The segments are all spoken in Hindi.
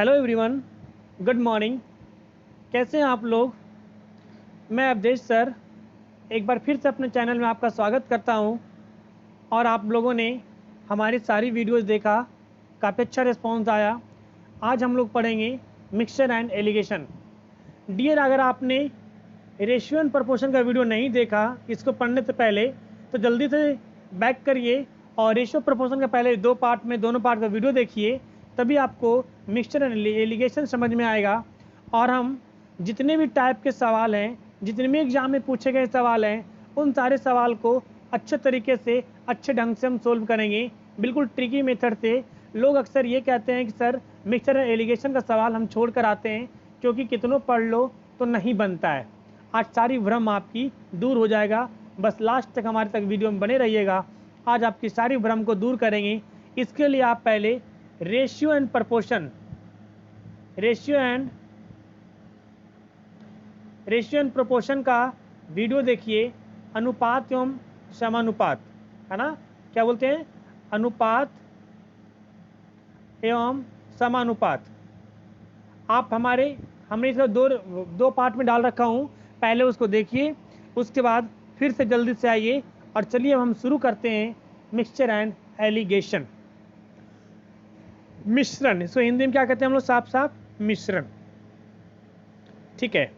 Hello everyone, good morning. कैसे हैं आप लोग? मैं अवधेश सर एक बार फिर से अपने चैनल में आपका स्वागत करता हूं। और आप लोगों ने हमारी सारी वीडियोस देखा, काफ़ी अच्छा रिस्पॉन्स आया। आज हम लोग पढ़ेंगे मिक्सचर एंड एलिगेशन। डियर, अगर आपने रेशियो एंड प्रोपोर्शन का वीडियो नहीं देखा इसको पढ़ने से पहले, तो जल्दी से बैक करिए और रेशियो प्रोपोर्शन का पहले दोनों पार्ट का वीडियो देखिए, तभी आपको मिक्सचर एंड एलिगेशन समझ में आएगा। और हम जितने भी टाइप के सवाल हैं, जितने भी एग्जाम में पूछे गए सवाल हैं, उन सारे सवाल को अच्छे तरीके से, अच्छे ढंग से हम सोल्व करेंगे, बिल्कुल ट्रिकी मेथड से। लोग अक्सर ये कहते हैं कि सर मिक्सचर एंड एलिगेशन का सवाल हम छोड़ कर आते हैं क्योंकि कितनों पढ़ लो तो नहीं बनता है। आज सारी भ्रम आपकी दूर हो जाएगा, बस लास्ट तक हमारे तक वीडियो में बने रहिएगा। आज आपकी सारी भ्रम को दूर करेंगे। इसके लिए आप पहले ratio and proportion, ratio and proportion का वीडियो देखिए। अनुपात एवं समानुपात, है ना? क्या बोलते हैं? अनुपात एवं समानुपात। आप हमने इसको दो पार्ट में डाल रखा हूँ, पहले उसको देखिए, उसके बाद फिर से जल्दी से आइए और चलिए अब हम शुरू करते हैं मिक्सचर एंड एलिगेशन। मिश्रण, इसको हिंदी में क्या कहते हैं हम लोग? साफ साफ मिश्रण। ठीक है,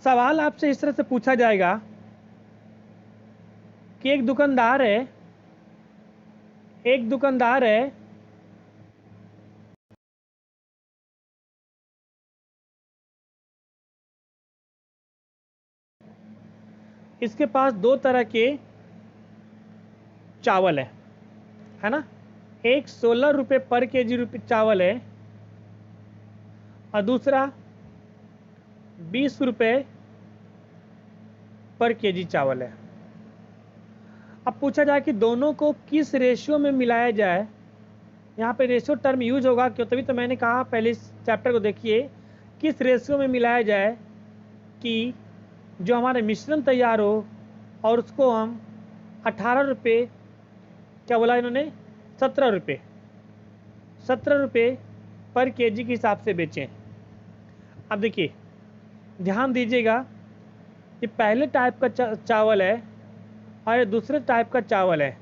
सवाल आपसे इस तरह से पूछा जाएगा कि एक दुकानदार है इसके पास दो तरह के चावल है ना? एक 16 रुपये पर केजी चावल है और दूसरा 20 रुपये पर केजी चावल है। अब पूछा जाए कि दोनों को किस रेशियो में मिलाया जाए। यहाँ पे रेशियो टर्म यूज होगा क्यों, तभी तो मैंने कहा पहले इस चैप्टर को देखिए, किस रेशियो में मिलाया जाए कि जो हमारा मिश्रण तैयार हो और उसको हम 18 रुपये, क्या बोला इन्होंने, 17 रुपये पर केजी के हिसाब से बेचें। अब देखिए, ध्यान दीजिएगा, ये पहले टाइप का चावल है और ये दूसरे टाइप का चावल है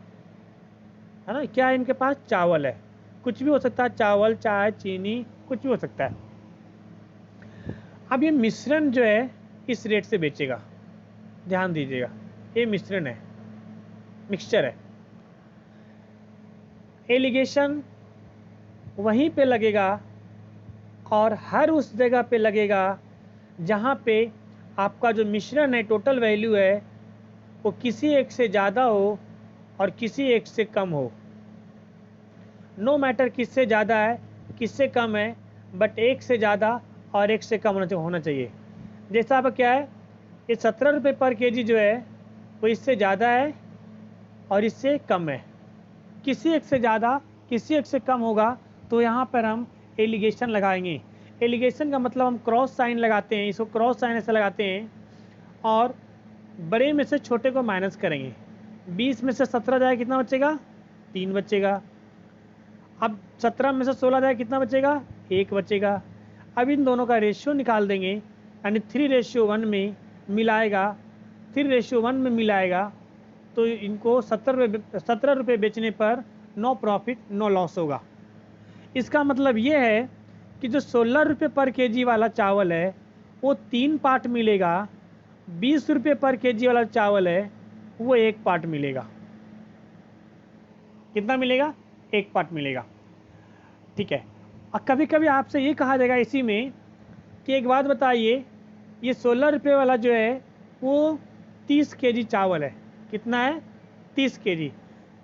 ना? क्या है इनके पास? चावल है, कुछ भी हो सकता है, चावल, चाय, चीनी, कुछ भी हो सकता है। अब ये मिश्रण जो है इस रेट से बेचेगा। ध्यान दीजिएगा, ये मिश्रण है, मिक्सचर है। एलिगेशन वहीं पे लगेगा और हर उस जगह पे लगेगा जहाँ पे आपका जो मिश्रण है, टोटल वैल्यू है, वो किसी एक से ज़्यादा हो और किसी एक से कम हो। नो मैटर किससे ज़्यादा है किससे कम है, बट एक से ज़्यादा और एक से कम होना चाहिए। जैसा अब क्या है, ये 17 रुपये पर केजी जो है वो इससे ज़्यादा है और इससे कम है। किसी एक से ज़्यादा किसी एक से कम होगा तो यहाँ पर हम एलिगेशन लगाएंगे। एलिगेशन का मतलब हम क्रॉस साइन लगाते हैं, इसको क्रॉस साइन ऐसे लगाते हैं और बड़े में से छोटे को माइनस करेंगे। 20 में से 17 जाए कितना बचेगा? 3 बचेगा। अब 17 में से 16 जाए कितना बचेगा? 1 बचेगा। अब इन दोनों का रेशियो निकाल देंगे, यानी 3:1 में मिलाएगा। 3:1 में मिलाएगा तो इनको 17 रुपये बेचने पर नो प्रॉफिट नो लॉस होगा। इसका मतलब ये है कि जो 16 रुपये पर केजी वाला चावल है वो 3 पार्ट मिलेगा, 20 रुपये पर केजी वाला चावल है वो 1 पार्ट मिलेगा। कितना मिलेगा? 1 पार्ट मिलेगा। ठीक है। और कभी कभी आपसे ये कहा जाएगा इसी में कि एक बात बताइए, ये 16 रुपये वाला जो है वो 30 केजी चावल है। कितना है? 30 केजी।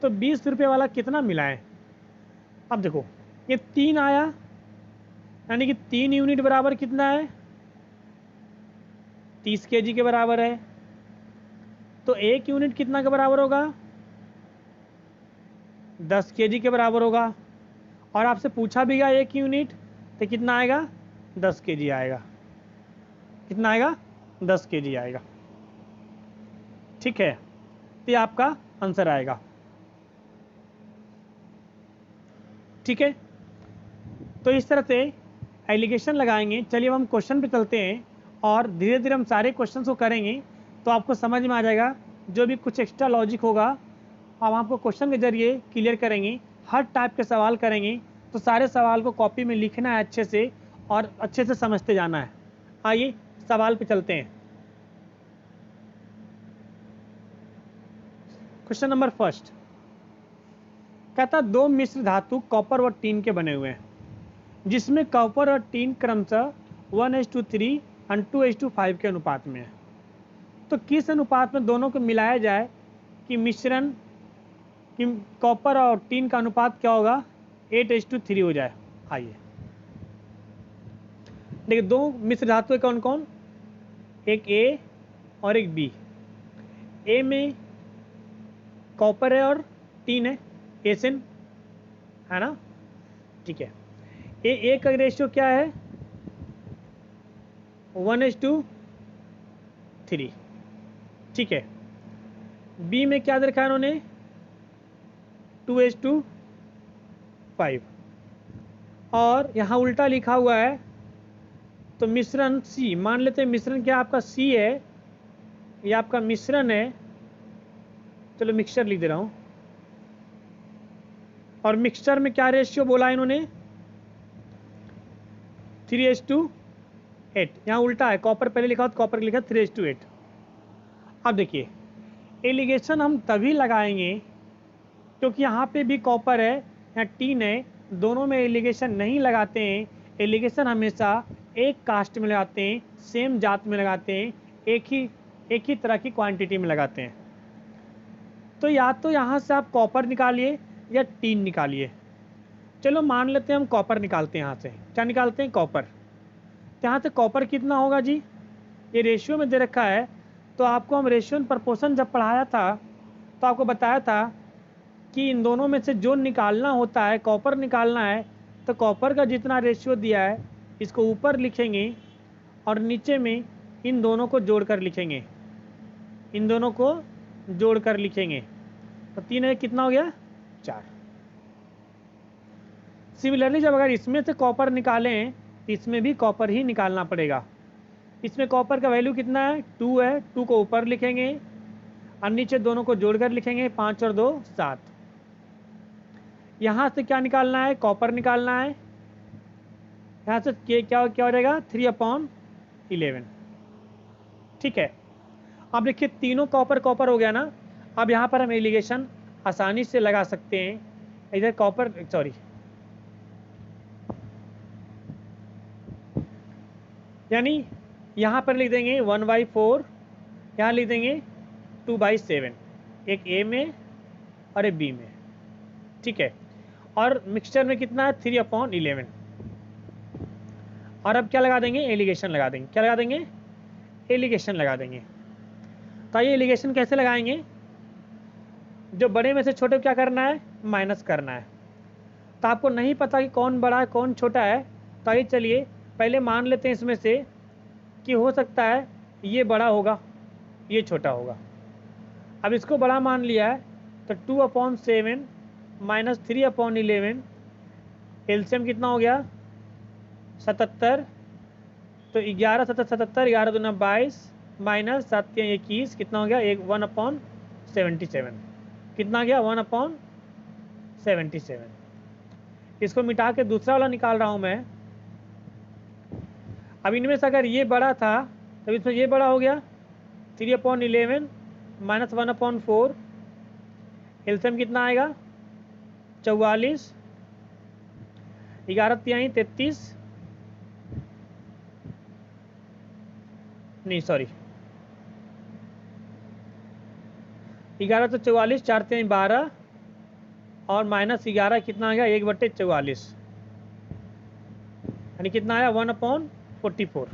तो 20 रुपये वाला कितना मिला है? अब देखो, ये 3 आया, यानी कि 3 यूनिट बराबर कितना है? 30 केजी के बराबर है। तो 1 यूनिट कितना के बराबर होगा? 10 केजी के बराबर होगा। और आपसे पूछा भी गया 1 यूनिट तो कितना आएगा? 10 केजी आएगा। कितना आएगा? 10 केजी आएगा। ठीक है, तो ये आपका आंसर आएगा। ठीक है, तो इस तरह से एलिगेशन लगाएंगे। चलिए अब हम क्वेश्चन पे चलते हैं और धीरे धीरे हम सारे क्वेश्चन को करेंगे तो आपको समझ में आ जाएगा। जो भी कुछ एक्स्ट्रा लॉजिक होगा हम आपको क्वेश्चन के जरिए क्लियर करेंगे। हर टाइप के सवाल करेंगे, तो सारे सवाल को कॉपी में लिखना है अच्छे से और अच्छे से समझते जाना है। आइए सवाल पे चलते हैं। क्वेश्चन नंबर फर्स्ट कहता दो मिश्र धातु कॉपर और टीन के बने हुए हैं, जिसमें कॉपर और टीन क्रमशः 1:3 और 2:5 के अनुपात में है। तो किस अनुपात में दोनों को मिलाया जाए कि मिश्रण कि कॉपर और टीन का अनुपात क्या होगा, 8:3 हो जाए। आइए देखिए, दो मिश्र धातु है कौन कौन, एक ए और एक बी। ए में कॉपर है और टीन है, एसिन है ना, ठीक है। ए का रेशियो क्या है, 1:3, ठीक है। बी में क्या देखा है उन्होंने, 2:5, और यहाँ उल्टा लिखा हुआ है। तो मिश्रण सी, मान लेते हैं मिश्रण क्या आपका सी है, ये आपका मिश्रण है, चलो मिक्सचर लिख दे रहा हूँ। और मिक्सचर में क्या रेशियो बोला इन्होंने, 3:8। यहाँ उल्टा है, कॉपर पहले लिखा तो कॉपर लिखा 3:8। अब देखिए एलिगेशन हम तभी लगाएंगे क्योंकि यहाँ पे भी कॉपर है, यहाँ टीन है, दोनों में एलिगेशन नहीं लगाते हैं। एलिगेशन हमेशा एक कास्ट में लगाते हैं, सेम जात में लगाते हैं, एक ही तरह की क्वांटिटी में लगाते हैं। तो या तो यहाँ से आप कॉपर निकालिए या टीन निकालिए। चलो मान लेते हैं हम कॉपर निकालते हैं। यहाँ से क्या निकालते हैं, कॉपर। तो यहाँ से कॉपर कितना होगा जी, ये रेशियो में दे रखा है। तो आपको हम रेशियो एंड प्रपोर्शन जब पढ़ाया था तो आपको बताया था कि इन दोनों में से जो निकालना होता है, कॉपर निकालना है, तो कॉपर का जितना रेशियो दिया है इसको ऊपर लिखेंगे और नीचे में इन दोनों को जोड़कर लिखेंगे, इन दोनों को जोड़कर लिखेंगे। तो 3 है कितना हो गया, 4। सिमिलरली जब अगर इसमें से कॉपर निकालें तो इसमें भी कॉपर ही निकालना पड़ेगा। इसमें कॉपर का वैल्यू कितना है, 2 है, 2 को ऊपर लिखेंगे और नीचे दोनों को जोड़कर लिखेंगे, 5 और 2 7। यहाँ से क्या निकालना है, कॉपर निकालना है। यहाँ से क्या हो जाएगा, 3/11, ठीक है। अब देखिए तीनों कॉपर कॉपर हो गया ना। अब यहाँ पर हम एलिगेशन आसानी से लगा सकते हैं। इधर कॉपर, सॉरी, यानी यहाँ पर लिख देंगे 1/4, यहाँ लिख देंगे 2/7, एक ए में और एक बी में, ठीक है। और मिक्सचर में कितना है, 3/11। और अब क्या लगा देंगे, एलिगेशन लगा देंगे। क्या लगा देंगे, एलिगेशन लगा देंगे। तो ये एलिगेशन कैसे लगाएंगे, जो बड़े में से छोटे को क्या करना है, माइनस करना है। तो आपको नहीं पता कि कौन बड़ा है कौन छोटा है, तो आइए चलिए पहले मान लेते हैं इसमें से कि हो सकता है ये बड़ा होगा, ये छोटा होगा। अब इसको बड़ा मान लिया है तो 2/7 माइनस 3/11, एलसीएम कितना हो गया, 77। तो 11 7 77, 11 दूना 22 माइनस 7 3 21, कितना हो गया, 1/77। कितना गया, 1/77। इसको मिटा के दूसरा वाला निकाल रहा हूँ मैं। अब इनमें से अगर ये बड़ा था तो इसमें ये बड़ा हो गया, 3/11 माइनस 1/4, एलसीएम कितना आएगा, 44, 11 3 33, नहीं सॉरी, 11 तो 44, 4 3 12 और माइनस 11 कितना आ गया, 1/44, यानी कितना आया, 1/44।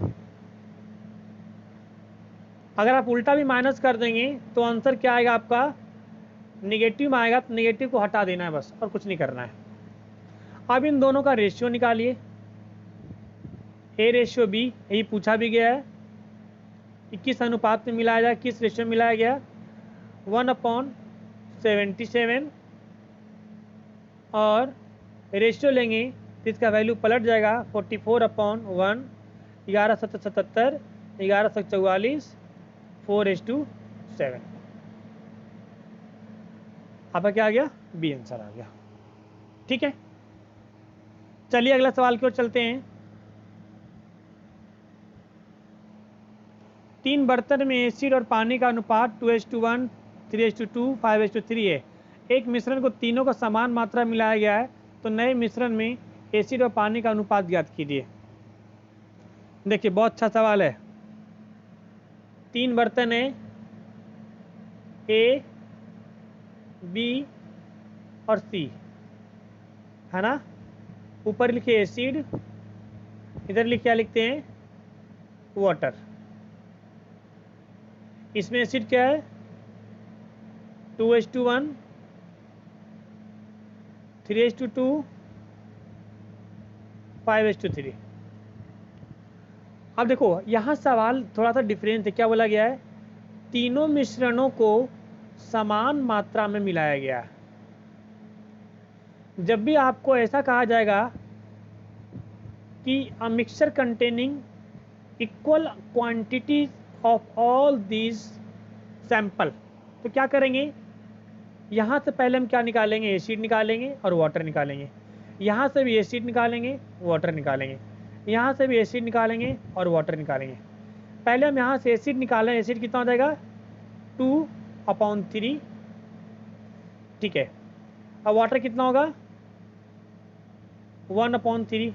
अगर आप उल्टा भी माइनस कर देंगे तो आंसर क्या आएगा आपका, निगेटिव में आएगा। तो निगेटिव को हटा देना है बस, और कुछ नहीं करना है। अब इन दोनों का रेशियो निकालिए, ए रेशियो बी, यही पूछा भी गया है कि किस अनुपात में मिलाया जाए, किस रेशियो में मिलाया गया, 1/77। और रेशियो लेंगे तो इसका वैल्यू पलट जाएगा 44/1, 11/77, 11/44, 4:7। आपका क्या आ गया? बी आंसर आ गया। ठीक है, चलिए अगला सवाल की ओर चलते हैं। 3 बर्तन में एसिड और पानी का अनुपात 2:1, 3:2, 5:3 है। एक मिश्रण को तीनों का समान मात्रा मिलाया गया है, तो नए मिश्रण में एसिड और पानी का अनुपात ज्ञात कीजिए। देखिए बहुत अच्छा सवाल है। 3 बर्तन है, ए, बी और सी, है ना। ऊपर लिखे एसिड, इधर लिख क्या लिखते हैं? वाटर। इसमें एसिड क्या है? 2:1, 3:2, 5:3। अब देखो यहाँ सवाल थोड़ा सा डिफरेंस है। क्या बोला गया है? तीनों मिश्रणों को समान मात्रा में मिलाया गया है। जब भी आपको ऐसा कहा जाएगा कि a mixture containing equal quantities of all these sample, तो क्या करेंगे? यहाँ से पहले हम क्या निकालेंगे? एसिड निकालेंगे और वाटर निकालेंगे। यहाँ से भी एसिड निकालेंगे, वाटर निकालेंगे। यहाँ से भी एसिड निकालेंगे और वाटर निकालेंगे। पहले हम यहाँ से एसिड निकालें। एसिड कितना हो जाएगा? 2/3। ठीक है, अब वाटर कितना होगा? 1/3।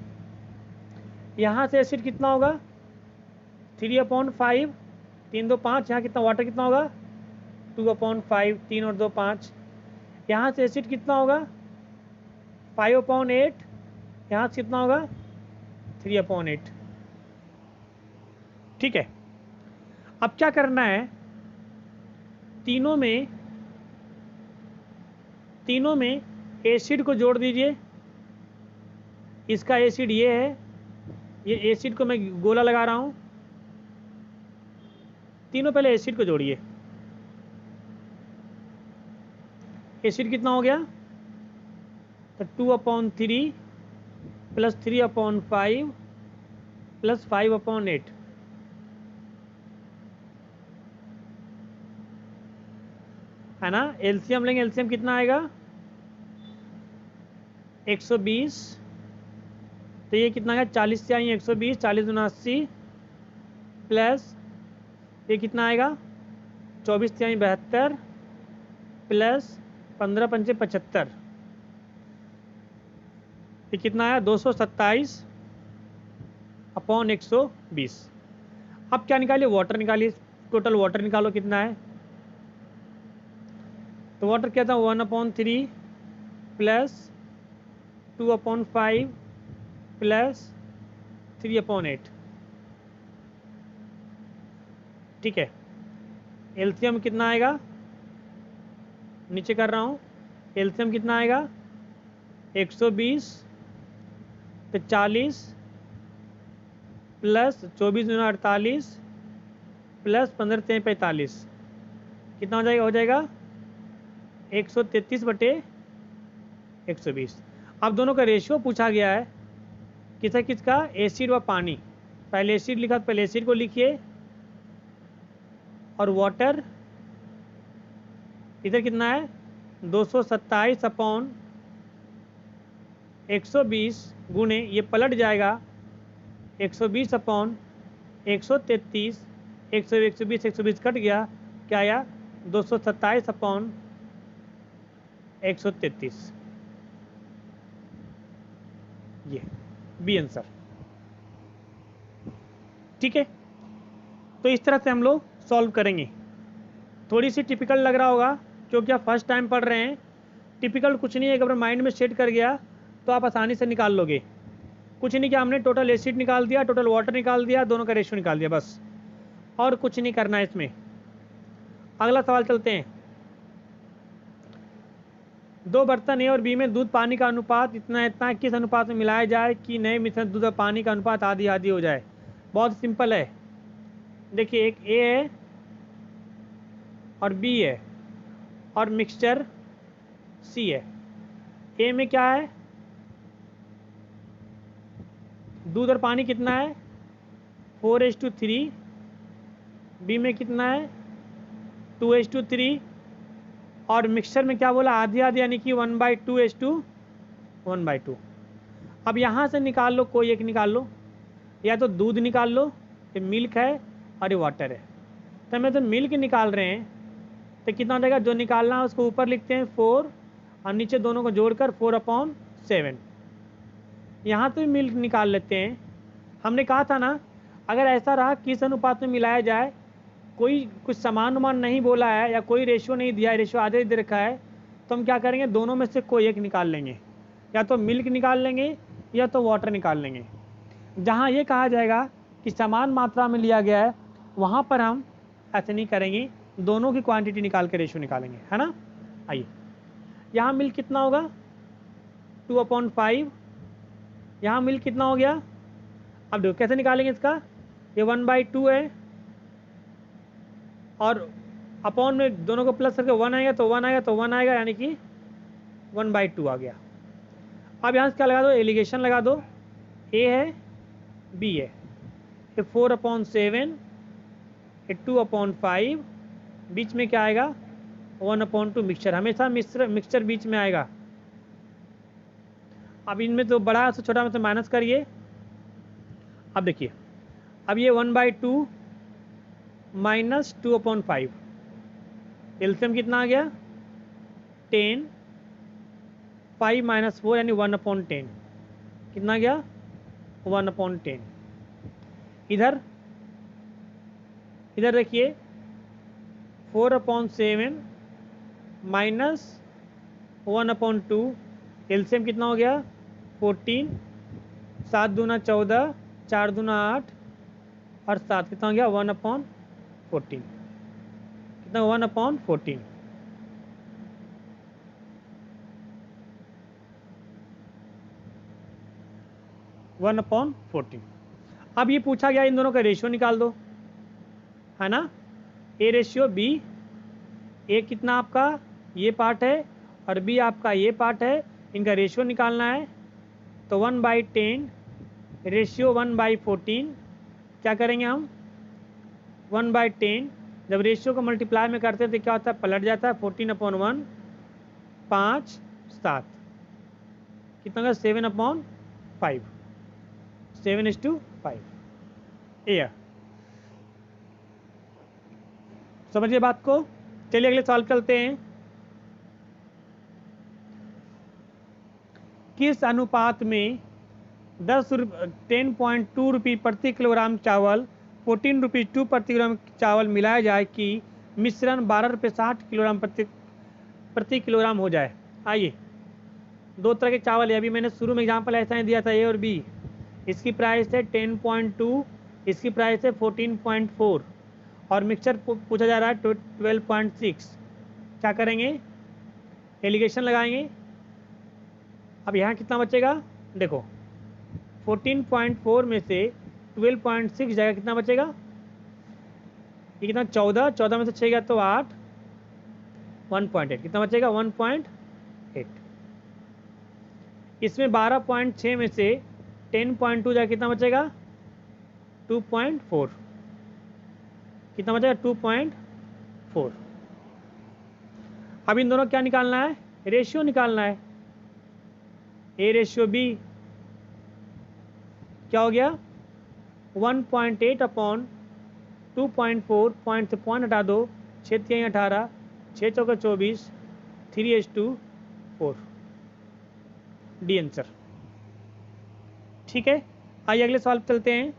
यहाँ से एसिड कितना होगा? 3/5, 3 2 5। यहाँ कितना वाटर कितना होगा? 2/5, 3 और 2 5। यहाँ से एसिड कितना होगा? 5/8। यहाँ से कितना होगा? 3/8। ठीक है, अब क्या करना है? तीनों में एसिड को जोड़ दीजिए। इसका एसिड ये है, ये एसिड को मैं गोला लगा रहा हूं। तीनों पहले एसिड को जोड़िए। एसिड कितना हो गया? तो 2/3 प्लस 3/5 प्लस 5/8। है ना। एलसीएम लेंगे, एलसीएम कितना आएगा? 120। तो ये कितना है? 40 से आई 120, 40 दूना 80 प्लस ये कितना आएगा? 24 से आई 72 प्लस 15 पंचे 75। ये कितना आया? 227/120। अब क्या निकालिए? वाटर निकालिए। टोटल वाटर निकालो कितना है। तो वाटर क्या था? 1/3 प्लस 2/5 प्लस 3/8। ठीक है, एलसीएम कितना आएगा? नीचे कर रहा हूँ। एलसीएम कितना आएगा? 120 तो 40 प्लस 24 दूना 48 प्लस 15 से 45। कितना हो जाएगा? हो जाएगा 133/120। अब दोनों का रेशियो पूछा गया है। किसका किसका? एसिड व पानी। पहले एसिड लिखा, पहले एसिड को लिखिए। और वाटर इधर कितना है? 227/120 गुणे, ये पलट जाएगा 120/133। 120 कट गया, क्या आया? 227/133। ये बी आंसर। ठीक है, तो इस तरह से हम लोग सॉल्व करेंगे। थोड़ी सी टिपिकल लग रहा होगा क्योंकि आप फर्स्ट टाइम पढ़ रहे हैं। टिपिकल कुछ नहीं है, अगर माइंड में सेट कर गया तो आप आसानी से निकाल लोगे। कुछ नहीं किया हमने, टोटल एसिड निकाल दिया, टोटल वाटर निकाल दिया, दोनों का रेशियो निकाल दिया, बस। और कुछ नहीं करना है इसमें। अगला सवाल चलते हैं। 2 बर्तन ए और बी में दूध पानी का अनुपात इतना इतना किस अनुपात में मिलाया जाए कि नए मिश्रण दूध और पानी का अनुपात आधी आधी हो जाए? बहुत सिंपल है। देखिए, एक ए है और बी है और मिक्सचर सी है। ए में क्या है? दूध और पानी कितना है 4:3, बी में कितना है 2:3, और मिक्सचर में क्या बोला आधी आधी यानी कि 1/2:1/2। अब यहाँ से निकाल लो, कोई एक निकाल लो, या तो दूध निकाल लो, ये मिल्क है और ये वाटर है। तो हमें तो मिल्क निकाल रहे हैं, तो कितना हो जाएगा, जो निकालना है उसको ऊपर लिखते हैं 4 और नीचे दोनों को जोड़कर 4/7। यहाँ तो मिल्क निकाल लेते हैं। हमने कहा था ना, अगर ऐसा रहा किस अनुपात में मिलाया जाए, कोई कुछ समान मान नहीं बोला है या कोई रेशियो नहीं दिया है, रेशियो आधे दे रखा है, तो हम क्या करेंगे, दोनों में से कोई एक निकाल लेंगे, या तो मिल्क निकाल लेंगे या तो वाटर निकाल लेंगे। जहाँ ये कहा जाएगा कि समान मात्रा में लिया गया है, वहाँ पर हम ऐसे नहीं करेंगे, दोनों की क्वांटिटी निकाल के रेशियो निकालेंगे, है ना। आइए, यहाँ मिल्क कितना होगा 2/5, यहाँ मिल्क कितना हो गया। अब देखो कैसे निकालेंगे इसका, ये 1/2 है और अपॉन में दोनों को प्लस करके 1 आएगा तो 1 आएगा तो 1 आएगा, यानी कि 1/2 आ गया। अब यहाँ से क्या लगा दो, एलिगेशन लगा दो, ए है बी है, ये 4/7, ये 2/5, बीच में क्या आएगा 1/2 मिक्सचर, हमेशा मिक्सचर बीच में आएगा। अब इनमें तो बड़ा से छोटा में से माइनस करिए। अब देखिए, अब ये 1/2 माइनस 2/5, एलसीएम कितना आ गया 10, 5 - 4 यानी 1/10, कितना गया 1/10। इधर देखिए 4/7 माइनस 1/2, एलसीएम कितना हो गया 14, 7 दूना 14, 4 दूना 8 और 7 कितना हो गया 1/14, कितना 1/14। अब ये पूछा गया इन दोनों का रेशियो निकाल दो, है ना। ए रेशियो बी, ए कितना आपका ये पार्ट है और बी आपका ये पार्ट है, इनका रेशियो निकालना है। तो 1/10 रेशियो 1/14, क्या करेंगे हम 1/10, जब रेशियो को मल्टीप्लाई में करते हैं तो क्या होता है पलट जाता है, 14/1, 5 7, कितना होगा 7/5, 7:5। ए समझिए बात को। चलिए अगले सवाल चलते हैं। किस अनुपात में 10.2 रुपये प्रति किलोग्राम चावल 14 रुपीज़ 2 प्रति किलोग्राम चावल मिलाया जाए कि मिश्रण 12 रुपये 60 किलोग्राम प्रति किलोग्राम हो जाए। आइए, दो तरह के चावल है, अभी मैंने शुरू में एग्जांपल ऐसा ही दिया था ए और बी। इसकी प्राइस है 10.2, इसकी प्राइस है 14.4 और मिक्सचर पूछा जा रहा है 12.6। क्या करेंगे, एलिगेशन लगाएंगे। अब यहाँ कितना बचेगा, देखो 14.4 में से 12.6 जाएगा, कितना बचेगा, ये कितना 14 में से 6 गया तो 8, 1.8, कितना बचेगा 1.8। इसमें 12.6 में से 10.2 जाएगा, कितना बचेगा 2.4, कितना बचेगा 2.4। अब इन दोनों क्या निकालना है, रेशियो निकालना है। ए रेशियो बी क्या हो गया 1.8/2.4, पॉइंट से पॉइंट हटा दो, 6 × 3 = 18, 6 × 4 = 24, 3:4 डी आंसर। ठीक है, आइए अगले सवाल पर चलते हैं।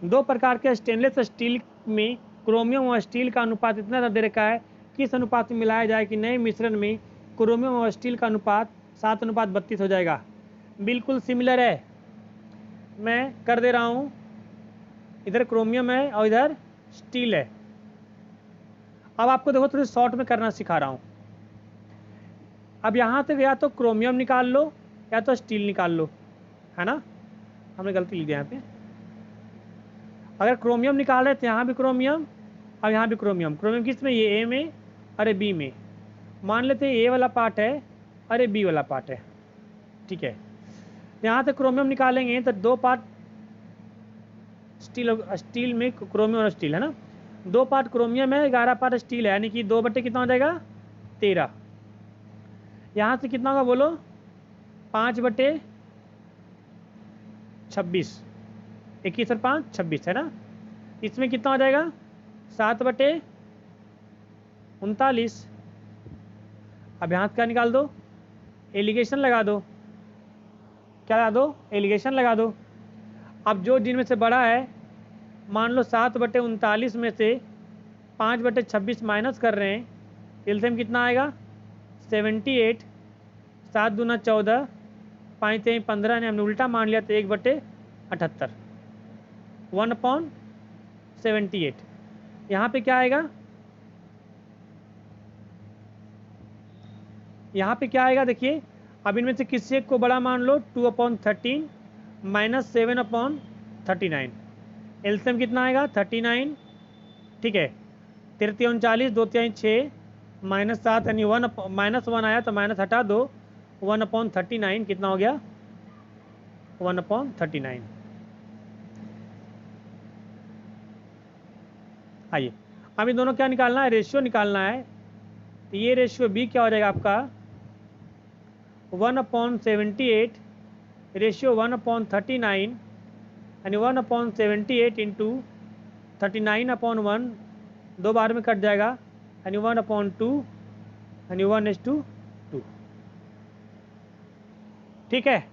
दो प्रकार के स्टेनलेस स्टील में क्रोमियम और स्टील का अनुपात इतना दे रखा है, किस अनुपात में मिलाया जाए कि नए मिश्रण में क्रोमियम और स्टील का अनुपात 7:32 हो जाएगा। बिल्कुल सिमिलर है, मैं कर दे रहा हूँ, इधर क्रोमियम है और इधर स्टील है। अब आपको देखो थोड़ी शॉर्ट में करना सिखा रहा हूँ। अब यहाँ से या तो क्रोमियम निकाल लो या तो स्टील निकाल लो, है ना। हमने गलती लिख दिया यहाँ पे, अगर क्रोमियम निकाल रहे तो यहाँ भी क्रोमियम और यहाँ भी क्रोमियम। क्रोमियम किस में, ये ए में, अरे बी में। मान लेते हैं ए वाला पार्ट है और ये बी वाला पार्ट है, ठीक है। यहाँ से क्रोमियम निकालेंगे तो दो पार्ट स्टील में क्रोमियम और स्टील है ना, 2 पार्ट क्रोमियम है, 11 पार्ट स्टील है, यानी कि 2 बटे कितना हो जाएगा 13। यहाँ से कितना होगा बोलो 5 बटे 26, 21 और 5 26 है ना। इसमें कितना हो जाएगा 7 बटे 39। अब यहाँ क्या निकाल दो, एलिगेशन लगा दो, क्या लगा दो, एलिगेशन लगा दो। अब जो जिनमें से बड़ा है, मान लो 7 बटे 39 में से 5 बटे 26 माइनस कर रहे हैं, एलसीएम कितना आएगा 78, 7 दूना 14, 5 3 15 ने हमने उल्टा मान लिया तो 1 बटे 78, 1/78। यहाँ पे क्या आएगा, यहाँ पे क्या आएगा देखिए। अब इनमें से किसी एक को बड़ा मान लो, 2/13 माइनस 7/39, एलसीएम कितना आएगा 39, ठीक है। 3 39, 2 3 6 माइनस 7 यानी -1 आया तो माइनस हटा दो, 1/39 कितना हो गया 1/39। आइए अब इन दोनों क्या निकालना है, रेशियो निकालना है। तो ये रेशियो बी क्या हो जाएगा आपका 1/78 रेशियो 1/39 यानी 1/78 इंटू 39/1, 2 बार में कट जाएगा यानी 1/2 यानी 1:2। ठीक है,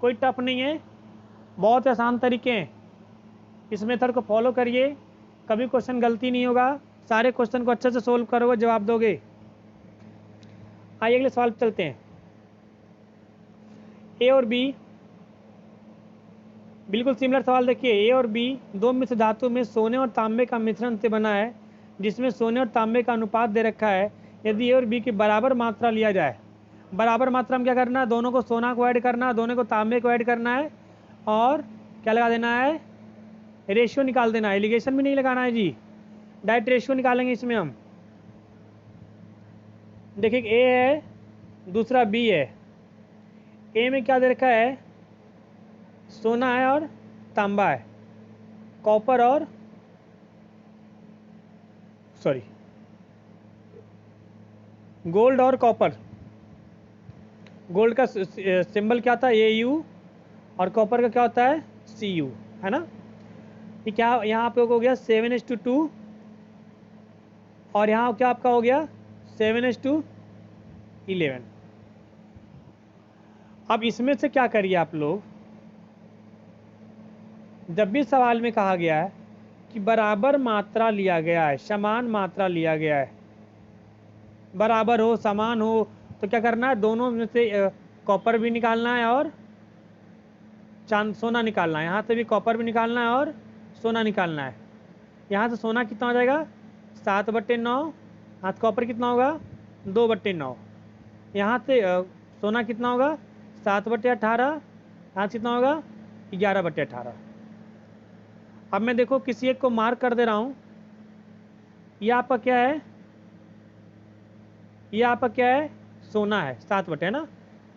कोई टफ नहीं है, बहुत आसान तरीके हैं, इस मेथड को फॉलो करिए, कभी क्वेश्चन गलती नहीं होगा, सारे क्वेश्चन को अच्छे से सोल्व करोगे, जवाब दोगे। आइए अगले सवाल पे चलते हैं। ए और बी, बिल्कुल सिमिलर सवाल देखिए। ए और बी दो मिश्र धातु में सोने और तांबे का मिश्रण से बना है, जिसमें सोने और तांबे का अनुपात दे रखा है। यदि ए और बी की बराबर मात्रा लिया जाए, बराबर मात्रा में क्या करना है, दोनों को सोना को ऐड करना है, दोनों को तांबे को ऐड करना है, और क्या लगा देना है, रेशियो निकाल देना है। एलिगेशन भी नहीं लगाना है जी, डायरेक्ट रेशियो निकालेंगे इसमें हम। देखिए ए है, दूसरा बी है। ए में क्या दे रखा है, सोना है और तांबा है, कॉपर और गोल्ड और कॉपर। गोल्ड का सिंबल क्या था AU और कॉपर का क्या होता है CU, है ना। ये क्या यहाँ पे हो गया 7:2 और यहाँ क्या आपका हो गया 7:11। अब इसमें से क्या करिए आप लोग, जब भी सवाल में कहा गया है कि बराबर मात्रा लिया गया है, समान मात्रा लिया गया है, बराबर हो समान हो, तो क्या करना है, दोनों में से कॉपर भी निकालना है और सोना निकालना है। यहाँ से भी कॉपर भी निकालना है और सोना निकालना है। यहाँ से सोना कितना हो जाएगा 7/9, यहाँ से कॉपर कितना होगा 2/9। यहाँ से सोना कितना होगा 7/18, यहाँ से कितना होगा 11/18। अब मैं देखो किसी एक को मार्क कर दे रहा हूँ, ये आपका क्या है, ये आपका क्या है, सोना है 7 है ना,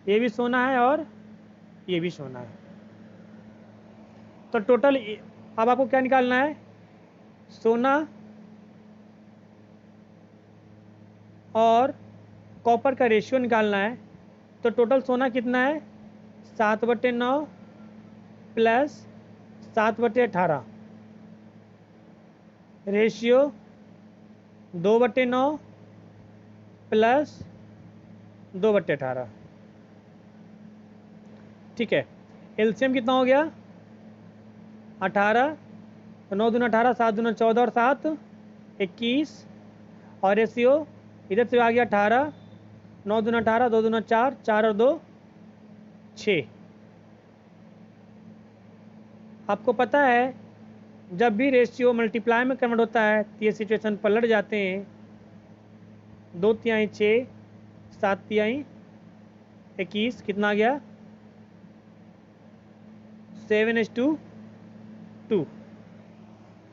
ये भी सोना है और ये भी सोना है। तो टोटल अब आपको क्या निकालना है, सोना और कॉपर का रेशियो निकालना है। तो टोटल सोना कितना है 7/9 प्लस 7/18, रेशियो 2/9 प्लस 2/18। ठीक है, एलसीएम कितना हो गया 18, 9 दूना 18, 7 दूना 14 और 7 21, और रेशियो इधर से आ गया 18, 9 दूना 18, 2 दूना 4, 4 और 2 6। आपको पता है जब भी रेशियो मल्टीप्लाई में कन्वर्ट होता है तो ये सिचुएशन पलट जाते हैं। 2 तिहाई 6, 7 तिहाई 21, कितना आ गया 7:2।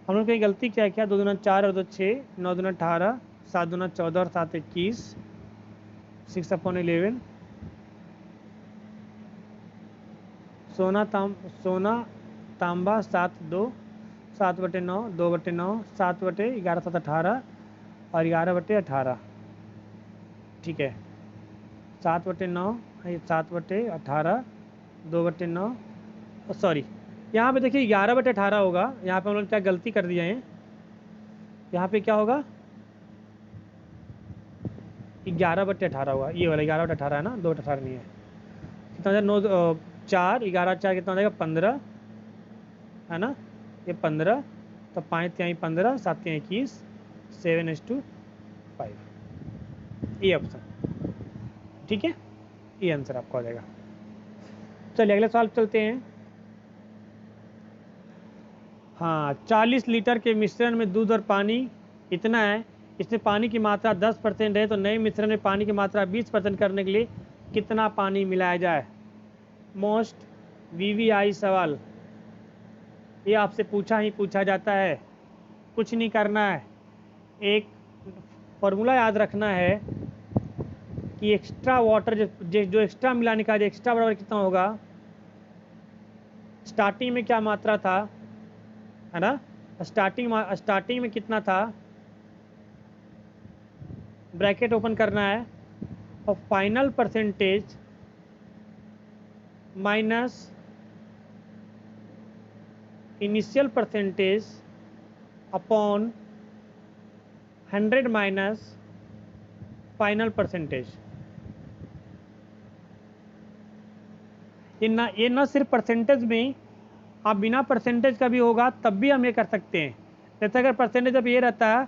हम लोग कहीं गलती क्या किया, 2 दूना 4 और 2 6, 9 दूना 18, 7 दूना 14 और 7 21, 6/11। सोना तांबा 7/2, 7/9, 2/9, 7/11, 7/18 और 11/18। ठीक है, 7/9, 7/18, 2/9, सॉरी यहाँ पे देखिए 11/18 होगा। यहाँ पे हम लोग क्या गलती कर दिए हैं, यहाँ पे क्या होगा 11/18 होगा, ये वाला 11/18 है ना, 2/18 नहीं है। कितना हो जाएगा 9, 4, 11, 4 कितना हो जाएगा 15 है ना, ये 15, तो 5×3 = 15, 7×3 = 21, 7:5, ये ऑप्शन। ठीक है, ये आंसर आपका हो जाएगा। चलिए अगले सवाल चलते हैं। हाँ, 40 लीटर के मिश्रण में दूध और पानी इतना है, इसमें पानी की मात्रा 10% है, तो नए मिश्रण में पानी की मात्रा 20% करने के लिए कितना पानी मिलाया जाए। मोस्ट VVI सवाल, ये आपसे पूछा जाता है, कुछ नहीं करना है। एक फॉर्मूला याद रखना है कि एक्स्ट्रा वाटर जो एक्स्ट्रा मिलाने का एक्स्ट्रा बराबर कितना होगा, स्टार्टिंग में क्या मात्रा था, है ना, स्टार्टिंग में कितना था, ब्रैकेट ओपन करना है, और final percentage minus initial percentage upon 100 minus final percentage. ये ना सिर्फ परसेंटेज में, आप बिना परसेंटेज का भी होगा तब भी हम ये कर सकते हैं। जैसे अगर परसेंटेज अब ये रहता है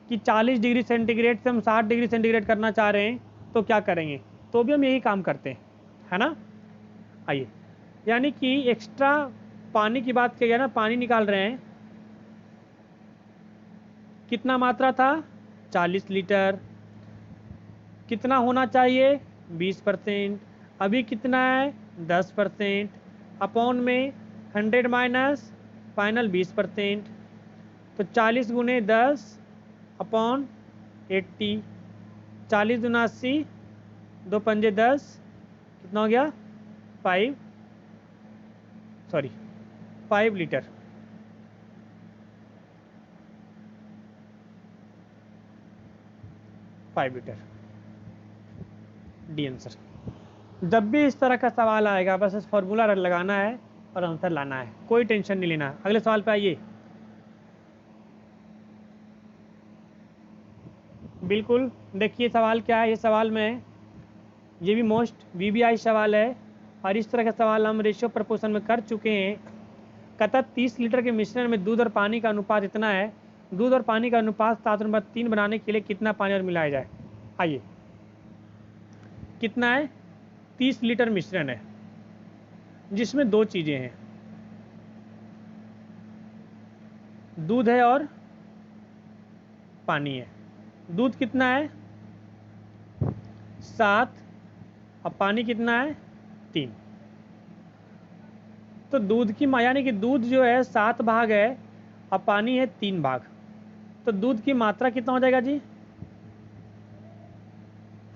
कि 40 डिग्री सेंटीग्रेड से हम 60 डिग्री सेंटीग्रेड करना चाह रहे हैं, तो क्या करेंगे, तो भी हम यही काम करते हैं, है ना। आइए, यानी कि एक्स्ट्रा पानी की बात की गया ना, पानी निकाल रहे हैं, कितना मात्रा था 40 लीटर, कितना होना चाहिए 20%, अभी कितना है 10%, अपॉन में 100 माइनस फाइनल 20%, तो 40 × 10 अपॉन 80, 40 × 80, 2 पंजे 10, कितना हो गया 5 लीटर। D answer. जब भी इस तरह का सवाल आएगा बस इस फॉर्मूला लगाना है और आंसर लाना है, कोई टेंशन नहीं लेना। अगले सवाल पे आइए। बिल्कुल, देखिए सवाल क्या है, ये सवाल में ये भी मोस्ट VVI सवाल है, और इस तरह का सवाल हम रेशियो प्रपोर्शन में कर चुके हैं। कहता 30 लीटर के मिश्रण में दूध और पानी का अनुपात इतना है, दूध और पानी का अनुपात 7/3 बनाने के लिए कितना पानी और मिलाया जाए। आइए, कितना है 30 लीटर मिश्रण है जिसमें दो चीज़ें हैं, दूध है और पानी है। दूध कितना है 7, और पानी कितना है 3। तो दूध की यानी कि दूध जो है 7 भाग है और पानी है 3 भाग, तो दूध की मात्रा कितना हो जाएगा जी।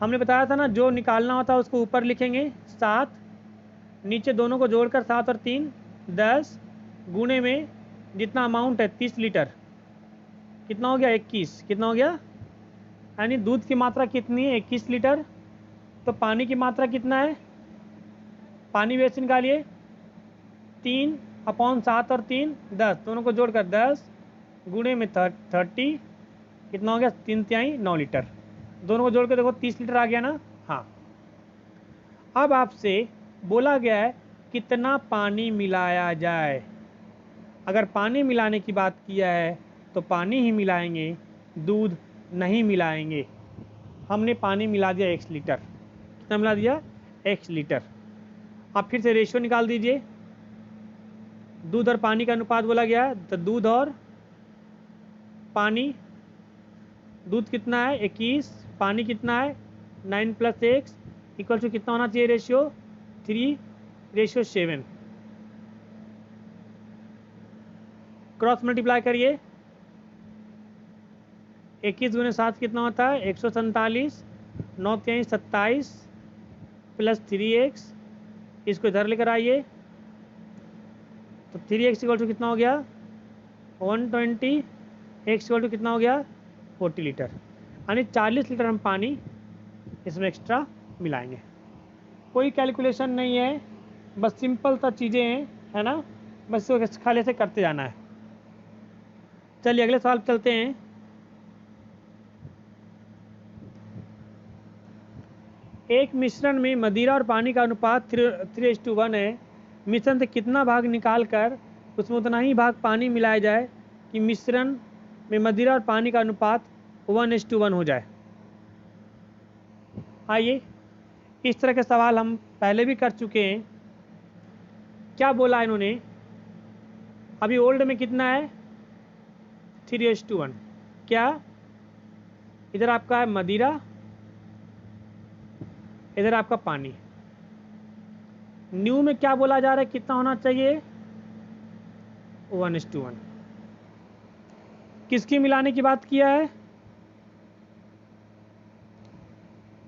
हमने बताया था ना, जो निकालना होता है उसको ऊपर लिखेंगे 7, नीचे दोनों को जोड़कर 7 और 3 10, गुणे में जितना अमाउंट है 30 लीटर, कितना हो गया 21, कितना हो गया, यानी दूध की मात्रा कितनी है 21 लीटर। तो पानी की मात्रा कितना है, पानी वैसे निकालिए 3/7 और 3 10, दोनों को जोड़कर 10 गुणे में 30, कितना हो गया 3/9 लीटर। दोनों को जोड़कर देखो 30 लीटर आ गया ना। हाँ, अब आपसे बोला गया है कितना पानी मिलाया जाए। अगर पानी मिलाने की बात किया है तो पानी ही मिलाएंगे, दूध नहीं मिलाएंगे। हमने पानी मिला दिया 1 लीटर, कितना मिला दिया 1 लीटर। आप फिर से रेशियो निकाल दीजिए, दूध और पानी का अनुपात बोला गया है, तो दूध और पानी, दूध कितना है 21, पानी कितना है 9 + 1 = कितना होना चाहिए रेशियो 3:7। क्रॉस मल्टीप्लाई करिए, 21 × 7 कितना होता है 147, 9 3 27 प्लस 3x, इसको इधर लेकर आइए तो 3x इक्वल टू कितना हो गया 120, x इक्वल टू कितना हो गया 40 लीटर, यानी 40 लीटर हम पानी इसमें एक्स्ट्रा मिलाएंगे। कोई कैलकुलेशन नहीं है, बस सिंपल सा चीज़ें हैं, है ना, बस इसको खाली से करते जाना है। चलिए अगले सवाल चलते हैं। एक मिश्रण में मदिरा और पानी का अनुपात 3:1 है। मिश्रण से कितना भाग निकाल कर उसमें उतना ही भाग पानी मिलाया जाए कि मिश्रण में मदिरा और पानी का अनुपात 1:1 हो जाए। आइए, इस तरह के सवाल हम पहले भी कर चुके हैं। क्या बोला इन्होंने, अभी ओल्ड में कितना है 3:1, क्या इधर आपका है मदिरा, इधर आपका पानी। न्यू में क्या बोला जा रहा है, कितना होना चाहिए 1:1। किसकी मिलाने की बात किया है,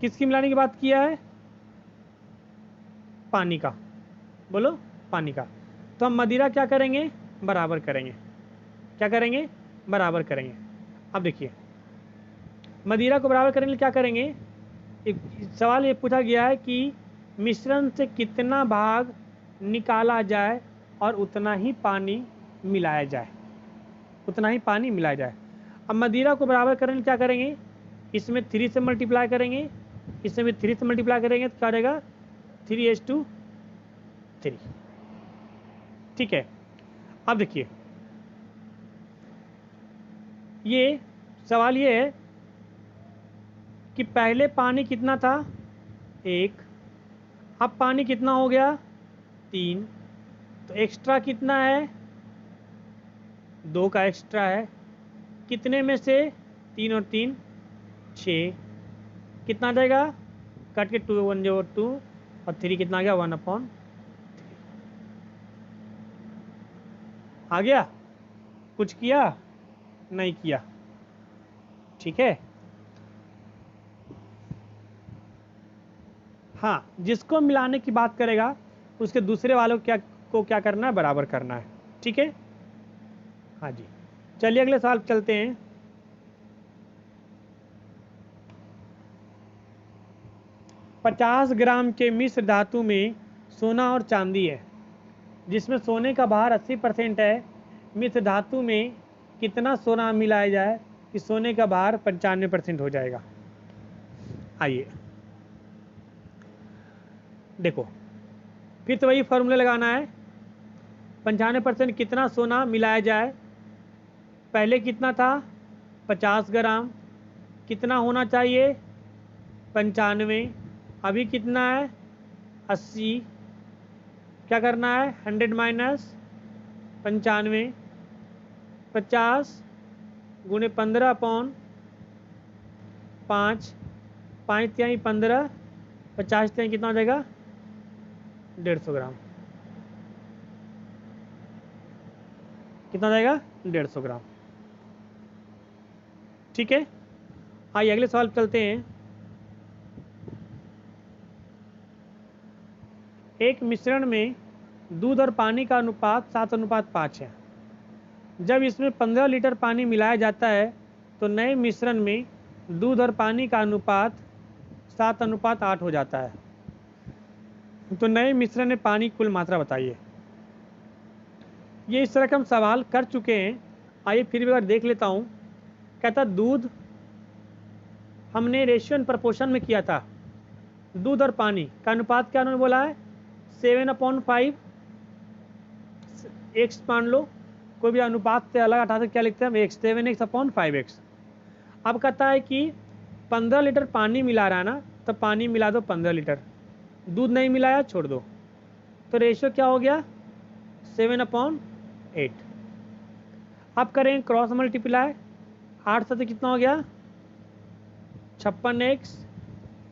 किसकी मिलाने की बात किया है, पानी का, बोलो पानी का। तो हम मदिरा क्या करेंगे, बराबर करेंगे, क्या करेंगे, बराबर करेंगे। अब देखिए मदिरा को बराबर करने के लिए क्या करेंगे, एक सवाल ये पूछा गया है कि मिश्रण से कितना भाग निकाला जाए और उतना ही पानी मिलाया जाए, उतना ही पानी मिलाया जाए। अब मदिरा को बराबर करने के लिए क्या करेंगे, इसमें 3 से मल्टीप्लाई करेंगे, इसमें भी 3 से मल्टीप्लाई करेंगे तो क्या हो जाएगा 3:3। ठीक है। अब देखिए ये सवाल ये है कि पहले पानी कितना था 1, अब पानी कितना हो गया 3, तो एक्स्ट्रा कितना है 2 का एक्स्ट्रा है, कितने में से 3 और 3 6, कितना आ जाएगा कट के 2 1 जो 2 और 3 कितना आ गया 1/3 आ गया। कुछ किया नहीं किया, ठीक है। हाँ, जिसको मिलाने की बात करेगा उसके दूसरे वालों को क्या करना है, बराबर करना है, ठीक है। हाँ जी, चलिए अगले सवाल चलते हैं। पचास ग्राम के मिश्र धातु में सोना और चांदी है, जिसमें सोने का भार 80% है। मिश्र धातु में कितना सोना मिलाया जाए कि सोने का भार 95% हो जाएगा। आइए देखो, फिर तो वही फॉर्मूला लगाना है। 95% कितना सोना मिलाया जाए, पहले कितना था 50 ग्राम, कितना होना चाहिए 95, अभी कितना है 80, क्या करना है 100 माइनस 95, 50 गुणे 15/5, 5 तिहाई 15, 50 तिहाई कितना हो जाएगा 150 ग्राम, कितना हो जाएगा 150 ग्राम, ठीक है। आइए अगले सवाल चलते हैं। एक मिश्रण में दूध और पानी का अनुपात 7:5 है। जब इसमें 15 लीटर पानी मिलाया जाता है तो नए मिश्रण में दूध और पानी का अनुपात 7:8 हो जाता है। तो नए मिश्रण में पानी की कुल मात्रा बताइए। ये इस तरह का हम सवाल कर चुके हैं, आइए फिर भी अगर देख लेता हूँ। कहता दूध हमने रेशियो एंड प्रपोर्शन में किया था, दूध और पानी का अनुपात क्या उन्होंने बोला है 7/5, एक्स मान लो, कोई भी अनुपात से अलग हटा के क्या लिखते हैं हम एक्स, 7x/5x। अब कहता है कि 15 लीटर पानी मिला रहा है ना, तो पानी मिला दो 15 लीटर, दूध नहीं मिलाया छोड़ दो, तो रेशियो क्या हो गया 7/8। अब करें क्रॉस मल्टीप्लाई, 8 से कितना हो गया 56x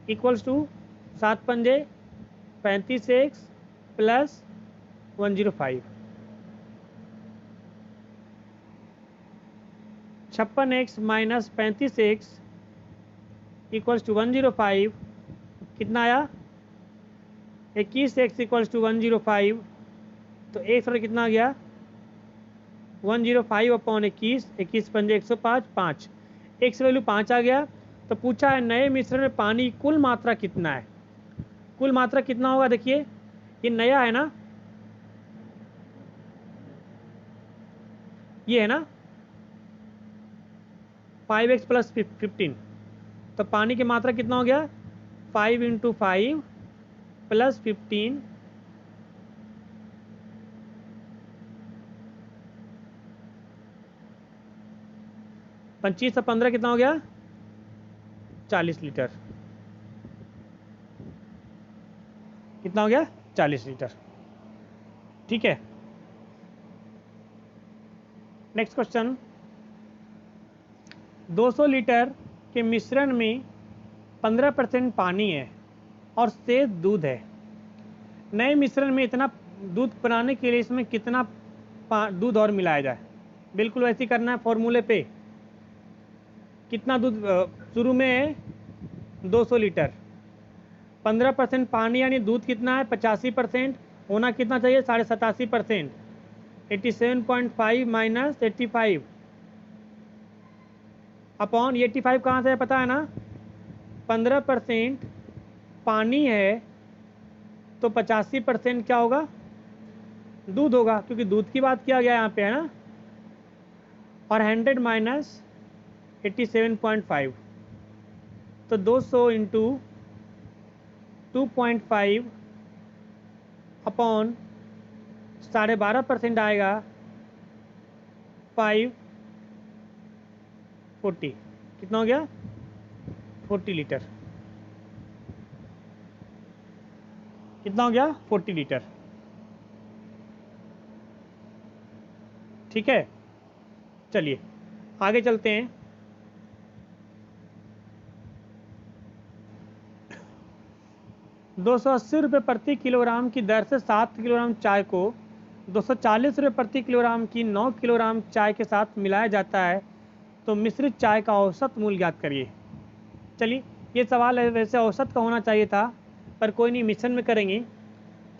इक्वल्स टू 7 पंजे 35x plus 105, 56x minus 35x equals to 105, कितना आया 21x इक्वल्स टू 105, तो एक सर कितना आ गया 105 अपॉन 21, 21 पंजे 105, 5, एक्स वैल्यू 5 आ गया। तो पूछा है नए मिश्रण में पानी कुल मात्रा कितना है, कुल मात्रा कितना होगा, देखिए ये नया है ना, ये है ना 5x प्लस 15, तो पानी की मात्रा कितना हो गया 5 × 5 प्लस 15, पच्चीस से 15 कितना हो गया 40 लीटर, कितना हो गया 40 लीटर। ठीक है, नेक्स्ट क्वेश्चन, 200 लीटर के मिश्रण में 15% पानी है और शेष दूध है। नए मिश्रण में इतना दूध बनाने के लिए इसमें कितना दूध और मिलाया जाए। बिल्कुल वैसे ही करना है फॉर्मूले पे। कितना दूध शुरू में है 200 लीटर, 15% पानी यानी दूध कितना है 85%, होना कितना चाहिए 87%, 87.5 माइनस 85 अपॉन 85 कहाँ से है पता है ना, 15% पानी है तो 85% क्या होगा दूध होगा, क्योंकि दूध की बात किया गया यहाँ पे है ना, और 100 माइनस 87.5, तो 200 इंटू 2.5 अपॉन 12.5% आएगा 540, कितना हो गया 40 लीटर, कितना हो गया 40 लीटर। ठीक है, चलिए आगे चलते हैं। 280 रुपये प्रति किलोग्राम की दर से 7 किलोग्राम चाय को 240 रुपये प्रति किलोग्राम की 9 किलोग्राम चाय के साथ मिलाया जाता है, तो मिश्रित चाय का औसत मूल्य ज्ञात करिए। चलिए ये सवाल है, वैसे औसत का होना चाहिए था पर कोई नहीं, मिश्रण में करेंगे।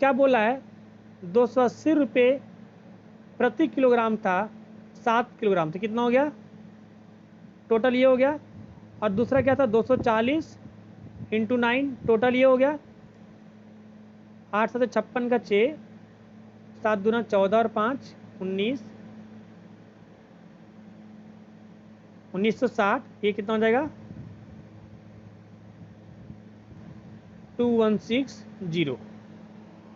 क्या बोला है 280 रुपये प्रति किलोग्राम था, 7 किलोग्राम, तो कितना हो गया टोटल ये हो गया, और दूसरा क्या था 240 इंटू 9, टोटल ये हो गया 8 7 56 का 6, 7 दूना 14 और 5 19, 1960, ये कितना हो जाएगा 2160,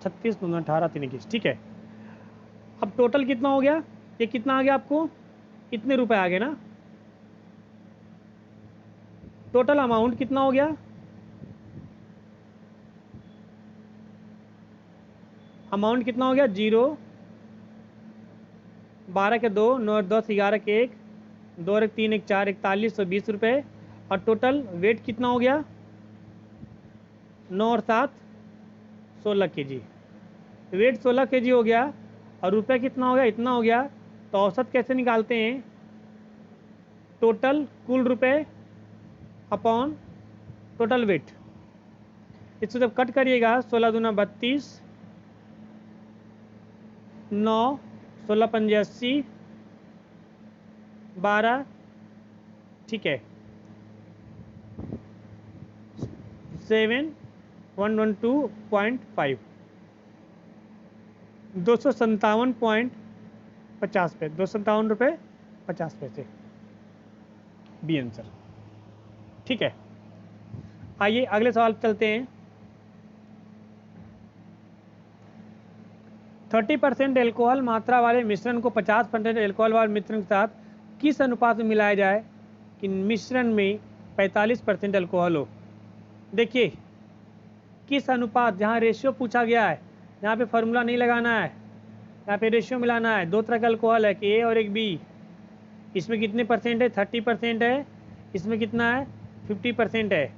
36 दूना 18 3 21। ठीक है, अब टोटल कितना हो गया, ये कितना आ गया आपको, कितने रुपए आ गए ना, टोटल अमाउंट कितना हो गया, अमाउंट कितना हो गया 0, 12 के 2, 9 10 11 के 1, 2 और 3 1 4, 4120 रुपये, और टोटल वेट कितना हो गया 9 और 7 16 kg, वेट 16 kg हो गया, और रुपये कितना हो गया इतना हो गया। तो औसत कैसे निकालते हैं, टोटल कुल रुपये अपॉन टोटल वेट, इसको जब कट करिएगा 16 दूना 32, 9 16 पंजे 80, 12, ठीक है 7112.5, 257.50 पे, 257 रुपये 50 पैसे, बी आंसर। ठीक है, आइए अगले सवाल चलते हैं। 30% एल्कोहल मात्रा वाले मिश्रण को 50% एल्कोहल वाले मिश्रण के साथ किस अनुपात में मिलाया जाए कि मिश्रण में 45% एल्कोहल हो। देखिए किस अनुपात, जहाँ रेशियो पूछा गया है, यहाँ पे फॉर्मूला नहीं लगाना है, यहाँ पे रेशियो मिलाना है। दो तरह का अल्कोहल है, कि ए और एक बी। इसमें कितने परसेंट है 30% है, इसमें कितना है 50% है।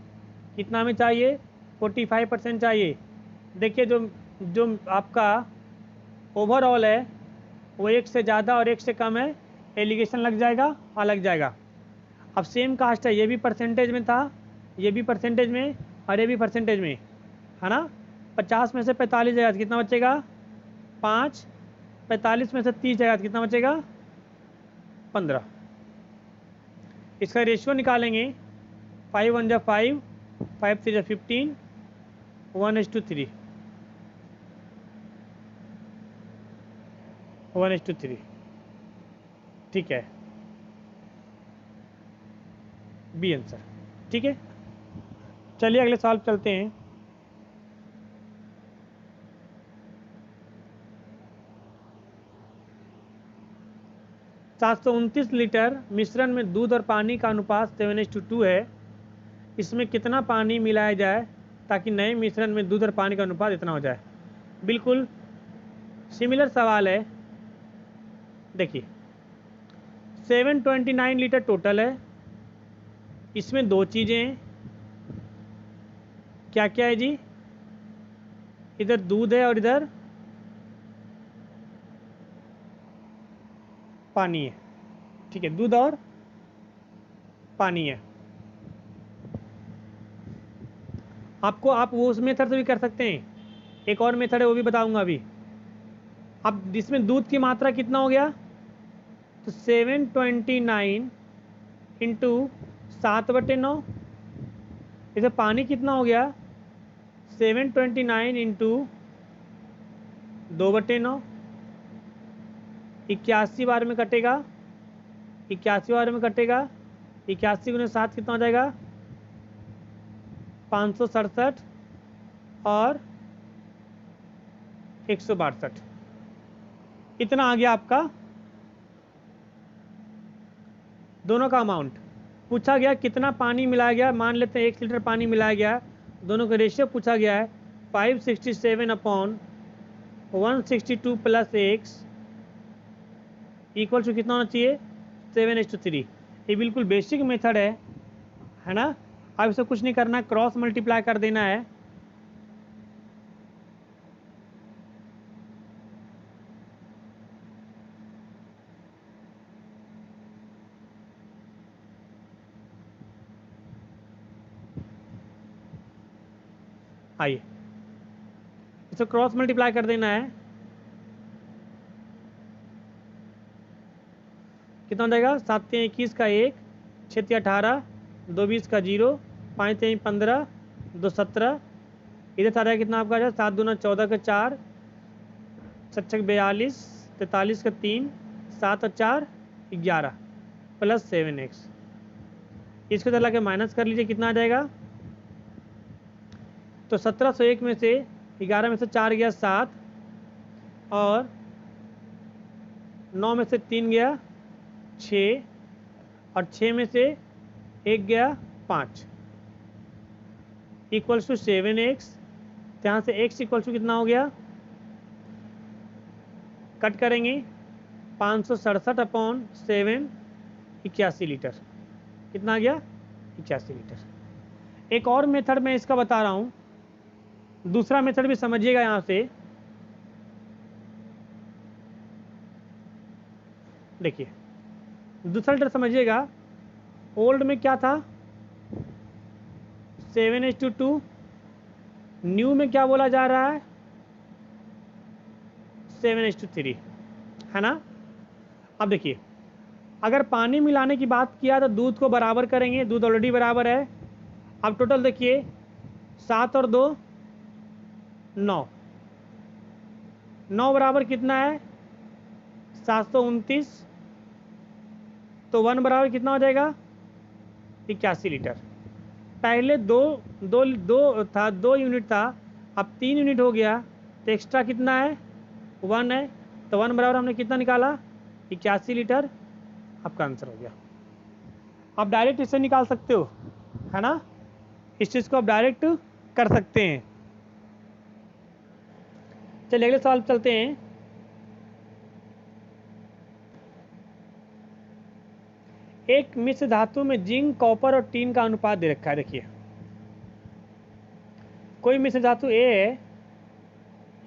कितना हमें चाहिए 45% चाहिए। देखिए जो आपका ओवरऑल है वो एक से ज़्यादा और एक से कम है, एलिगेशन लग जाएगा, लग जाएगा। अब सेम कास्ट है, ये भी परसेंटेज में था, ये भी परसेंटेज में और ये भी परसेंटेज में, है ना। 50 में से 45 जाएगा तो कितना बचेगा 5, 45 में से 30 जाएगा तो कितना बचेगा 15। इसका रेशियो निकालेंगे 5 1 जा 5, 5 3 जा 15, 1:3, 1:3, ठीक है, बी आंसर। ठीक है, चलिए अगले सवाल पे चलते हैं। $729 लीटर मिश्रण में दूध और पानी का अनुपात 7:2 है। इसमें कितना पानी मिलाया जाए ताकि नए मिश्रण में दूध और पानी का अनुपात इतना हो जाए। बिल्कुल सिमिलर सवाल है। देखिए 729 लीटर टोटल है, इसमें दो चीज़ें हैं। क्या क्या है जी, इधर दूध है और इधर पानी है। ठीक है, दूध और पानी है। आपको आप वो उस मेथड से भी कर सकते हैं, एक और मेथड है वो भी बताऊंगा अभी। अब जिसमें दूध की मात्रा कितना हो गया, तो 729 इंटू 7/9। इसे पानी कितना हो गया 729 इंटू 2/9। 81 बार में कटेगा, 81 बार में कटेगा। 81 गुने 7 कितना हो जाएगा 567 और 162। इतना आ गया आपका दोनों का अमाउंट। पूछा गया कितना पानी मिलाया गया, मान लेते हैं 1 लीटर पानी मिलाया गया, दोनों का रेशियो पूछा गया है 567/162 प्लस x इक्वल टू कितना होना चाहिए 7:3। ये बिल्कुल बेसिक मेथड है ना। अब इसे कुछ नहीं करना, क्रॉस मल्टीप्लाई कर देना है। आइए इसे क्रॉस मल्टीप्लाई कर देना है। कितना हो जाएगा 7 × 21 का 1, 6 × 18, 2 20 का 0, 5 × 15, 2 17। इधर सारा कितना आपका आ जाए 7 दूना 14 का 4, 7 6 42, 43 का 3, 7 और 4 11 प्लस 7x। इसको चला के माइनस कर लीजिए, कितना आ जाएगा तो 1701 में से 11 में से 4 गया 7 और 9 में से 3 गया 6 और 6 में से 1 गया 5 इक्वल्स टू 7x। यहाँ से x इक्वल्स टू कितना हो गया, कट करेंगे 567/7, 81 लीटर। कितना आ गया 81 लीटर। एक और मेथड मैं इसका बता रहा हूँ, दूसरा मेथड भी समझिएगा। यहाँ से देखिए दूसरा लीटर समझिएगा। ओल्ड में क्या था 7:2, न्यू में क्या बोला जा रहा है 7:3, है ना। अब देखिए अगर पानी मिलाने की बात किया तो दूध को बराबर करेंगे, दूध ऑलरेडी बराबर है। अब टोटल देखिए 7 और 2 9, 9 बराबर कितना है 729, तो 1 बराबर कितना हो जाएगा 81 लीटर। पहले दो यूनिट था, अब 3 यूनिट हो गया, तो एक्स्ट्रा कितना है 1 है, तो 1 बराबर हमने कितना निकाला 81 लीटर। आपका आंसर हो गया। आप डायरेक्ट इससे निकाल सकते हो, है ना, इस चीज़ को आप डायरेक्ट कर सकते हैं। चलिए अगले सवाल चलते हैं। एक मिश्र धातु में जिंक, कॉपर और टीन का अनुपात दे रखा है। देखिए कोई मिश्र धातु ए है,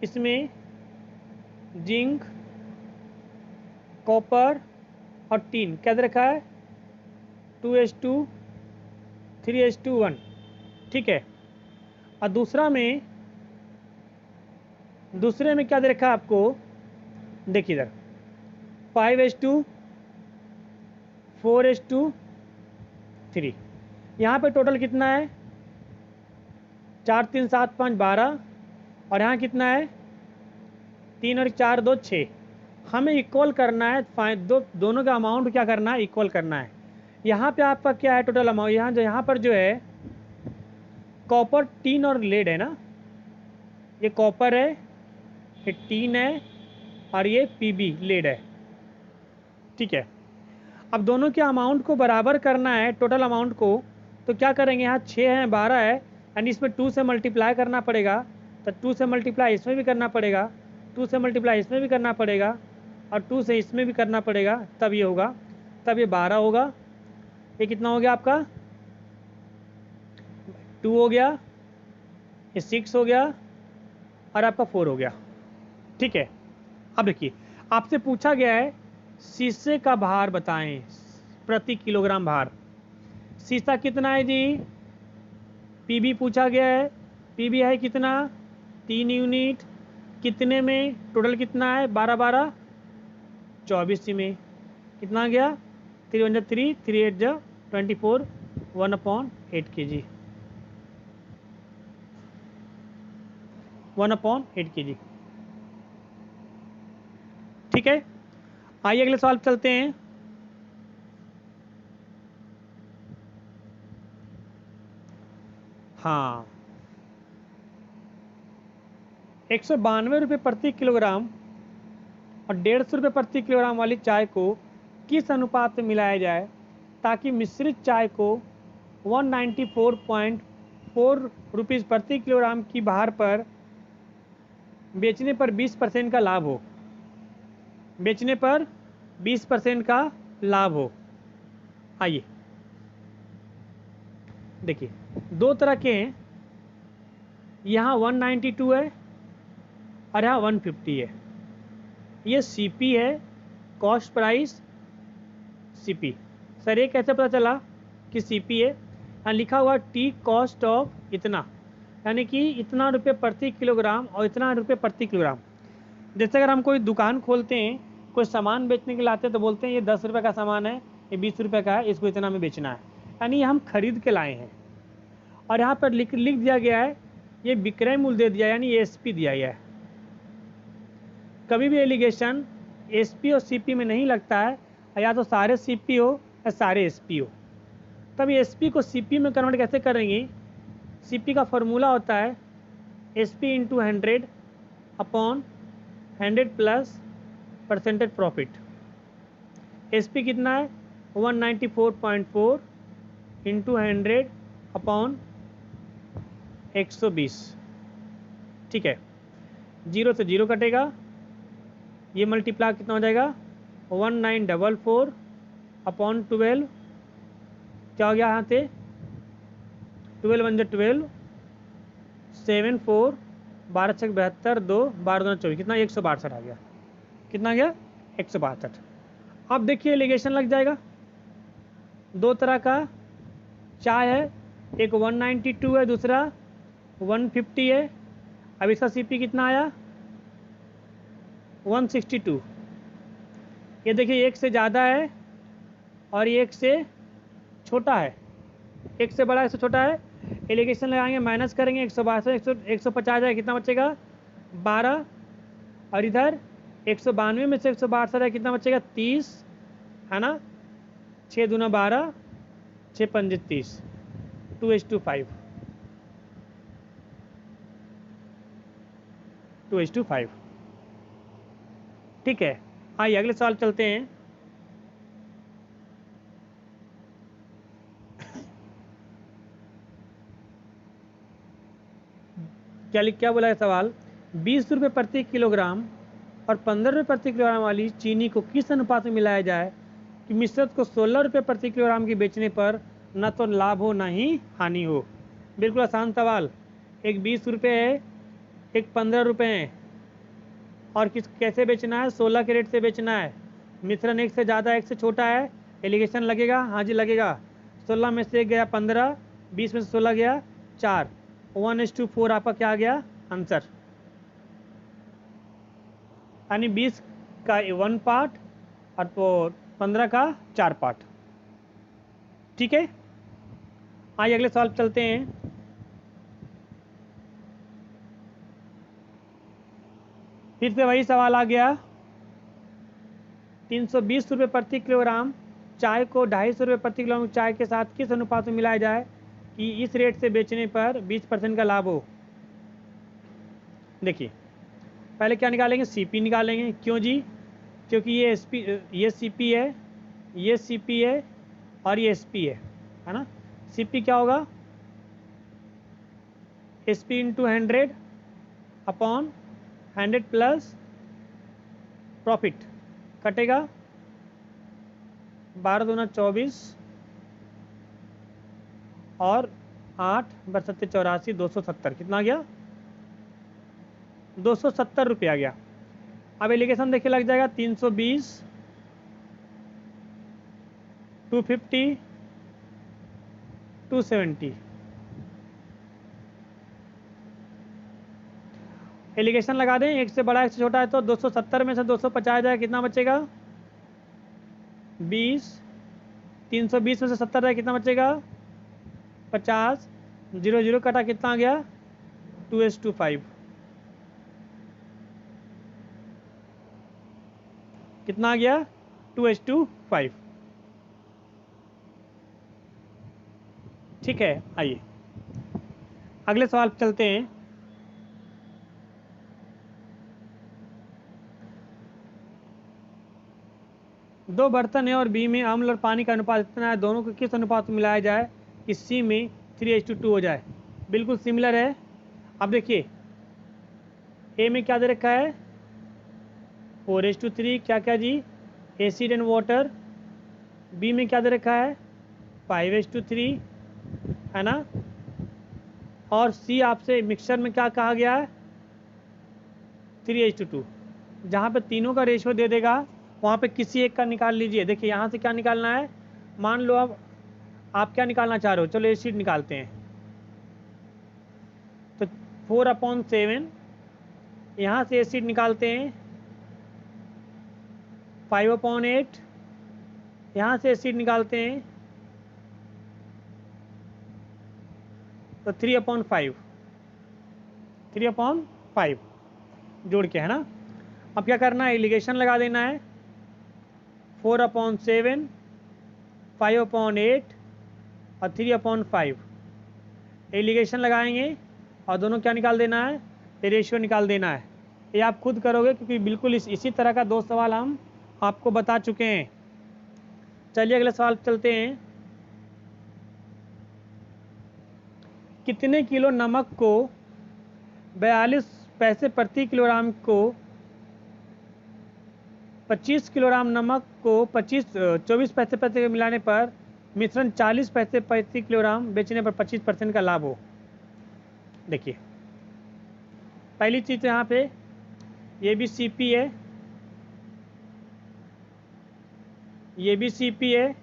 इसमें जिंक, कॉपर और टीन क्या दे रखा है 2:2, 3:1। ठीक है। और दूसरे में क्या दे रखा है आपको, देखिए इधर 5:2, 4:3। यहाँ पे टोटल कितना है, 4 3 7 5 12, और यहाँ कितना है 3 और 4 2 6। हमें इक्वल करना है, दोनों का अमाउंट क्या करना है, इक्वल करना है। यहाँ पे आपका क्या है टोटल अमाउंट, यहाँ पर जो है कॉपर, टीन और लेड है ना, ये कॉपर है, ये टीन है, और ये पीबी लेड है, ठीक है। अब दोनों के अमाउंट को बराबर करना है, टोटल अमाउंट को, तो क्या करेंगे, यहाँ 6 है 12 है, यानी इसमें 2 से मल्टीप्लाई करना पड़ेगा, तो 2 से मल्टीप्लाई इसमें भी करना पड़ेगा, 2 से मल्टीप्लाई इसमें भी करना पड़ेगा, और 2 से इसमें भी करना पड़ेगा, तब ये होगा, तब ये 12 होगा। ये कितना हो गया आपका, 2 हो गया, ये 6 हो गया, और आपका 4 हो गया, ठीक है। अब देखिए आपसे पूछा गया है शीशे का भार बताएं प्रति किलोग्राम भार। शीशा कितना है जी, पीबी पूछा गया है, पीबी है कितना 3 यूनिट, कितने में, टोटल कितना है 12 12 24 में, कितना आ गया 3 1 3 3 8 24, 1/8 kg, 1/8 kg, ठीक है। आइए अगले सवाल पे चलते हैं। हाँ, 192 रुपये प्रति किलोग्राम और 150 रुपये प्रति किलोग्राम वाली चाय को किस अनुपात में मिलाया जाए ताकि मिश्रित चाय को 194.4 रुपीज़ प्रति किलोग्राम की भार पर बेचने पर 20% का लाभ हो, बेचने पर 20% का लाभ हो। आइए देखिए, दो तरह के हैं, यहाँ 192 है और यहाँ 150 है। ये सीपी है, कॉस्ट प्राइस सीपी। सर ये कैसे पता चला कि सीपी है, यहाँ लिखा हुआ टी कॉस्ट ऑफ इतना, यानी कि इतना रुपये प्रति किलोग्राम और इतना रुपये प्रति किलोग्राम। जैसे अगर हम कोई दुकान खोलते हैं, कोई सामान बेचने के लिए आते हैं तो बोलते हैं ये 10 रुपये का सामान है, ये 20 रुपये का है, इसको इतना में बेचना है, यानी हम खरीद के लाए हैं। और यहाँ पर लिख दिया गया है ये विक्रय मूल्य दे दिया, यानी एसपी दिया गया है। कभी भी एलिगेशन एसपी और सीपी में नहीं लगता है, या तो सारे सीपी हो या सारे एसपी हो। तब एसपी को सीपी में कन्वर्ट कैसे करेंगे, सीपी का फॉर्मूला होता है SP into 100 upon 100 plus percentage profit. SP कितना है 194.4 इंटू 100 अपॉन 120, ठीक है। 0 से 0 कटेगा, ये मल्टीप्लाई कितना हो जाएगा 1944 अपॉन 12, क्या हो गया यहाँ से 12 1 12, 7 4 12 6 72, 2 12 2 24, कितना 162 आ गया, कितना गया 162। अब देखिए एलिगेशन लग जाएगा, दो तरह का चाय है, एक 192 है, दूसरा 150 है। अब इसका सीपी कितना आया 162। ये देखिए एक से ज़्यादा है और ये एक से छोटा है, एक से बड़ा एक से छोटा है। एलिगेशन लगाएंगे, माइनस करेंगे, 162 150 है, कितना बचेगा 12, और इधर 192 में से 162 है, कितना बचेगा 30, है ना। 6 दूना 12, 6 पंजे 30, 2:5, 2:5, ठीक है। आइए अगले सवाल चलते हैं। क्या बोला है सवाल, 20 रुपये प्रति किलोग्राम और 15 रुपये प्रति किलोग्राम वाली चीनी को किस अनुपात में मिलाया जाए कि मिश्रित को 16 रुपये प्रति किलोग्राम की बेचने पर न तो लाभ हो न ही हानि हो। बिल्कुल आसान सवाल, एक 20 रुपये है, एक 15 रुपये है, और कैसे बेचना है 16 के रेट से बेचना है। मिश्रण एक से ज़्यादा एक से छोटा है, एलिगेशन लगेगा, हाँ जी लगेगा। 16 में से गया 15, 20 में से 16 गया 4, 1:4 आपका क्या आ गया आंसर, यानी 20 का 1 पार्ट और तो 15 का 4 पार्ट। ठीक है, आइए अगले सवाल पे चलते हैं। फिर से वही सवाल आ गया, 320 रुपये प्रति किलोग्राम चाय को 250 रुपये प्रति किलोग्राम चाय के साथ किस अनुपात में मिलाया जाए कि इस रेट से बेचने पर 20% का लाभ हो। देखिए पहले क्या निकालेंगे, सीपी निकालेंगे। क्यों जी, क्योंकि ये सीपी है, ये सीपी है और ये एसपी है ना। सीपी क्या होगा, SP into 100 upon 100 plus profit, कटेगा 12 दूना 24 और 8 बरसते 84, 270, कितना आ गया 270 रुपये आ गया। अब एलिगेशन देखिए लग जाएगा 320, 250, 270। एलिगेशन लगा दें, एक से बड़ा एक से छोटा है तो 270 में से 250 जाए कितना बचेगा 20, 320 में से 70 जाए कितना बचेगा 50, 0 0 कटा कितना आ गया 2:5, कितना आ गया 2:5। ठीक है, आइए अगले सवाल पे चलते हैं। दो बर्तन है और बी में अम्ल और पानी का अनुपात इतना है, दोनों को किस अनुपात में मिलाया जाए कि सी में 3:2 हो जाए। बिल्कुल सिमिलर है। अब देखिए ए में क्या दे रखा है 4:3, क्या क्या जी एसिड एंड वाटर। बी में क्या दे रखा है 5:3 है ना। और सी आपसे मिक्सचर में क्या कहा गया है 3:2। जहाँ पे तीनों का रेशियो दे देगा वहाँ पे किसी एक का निकाल लीजिए। देखिए यहाँ से क्या निकालना है, मान लो अब आप क्या निकालना चाह रहे हो, चलो एसिड निकालते हैं। तो 4/7, यहाँ से एसिड निकालते हैं 5/8, यहाँ से एसिड निकालते हैं तो 3/5, 3/5 जोड़ के है ना। अब क्या करना है, एलिगेशन लगा देना है 4/7, 5/8 और 3/5 एलिगेशन लगाएंगे और दोनों क्या निकाल देना है, रेशियो निकाल देना है। ये आप खुद करोगे क्योंकि बिल्कुल इसी तरह का 2 सवाल हम आपको बता चुके हैं। चलिए अगले सवाल पे चलते हैं। कितने किलो नमक को 42 पैसे प्रति किलोग्राम को 25 किलोग्राम नमक को 24 पैसे प्रति मिलाने पर मिश्रण 40 पैसे प्रति किलोग्राम बेचने पर 25% का लाभ हो। देखिए पहली चीज़ यहाँ पे ये भी सीपी है, ये भी सीपी है,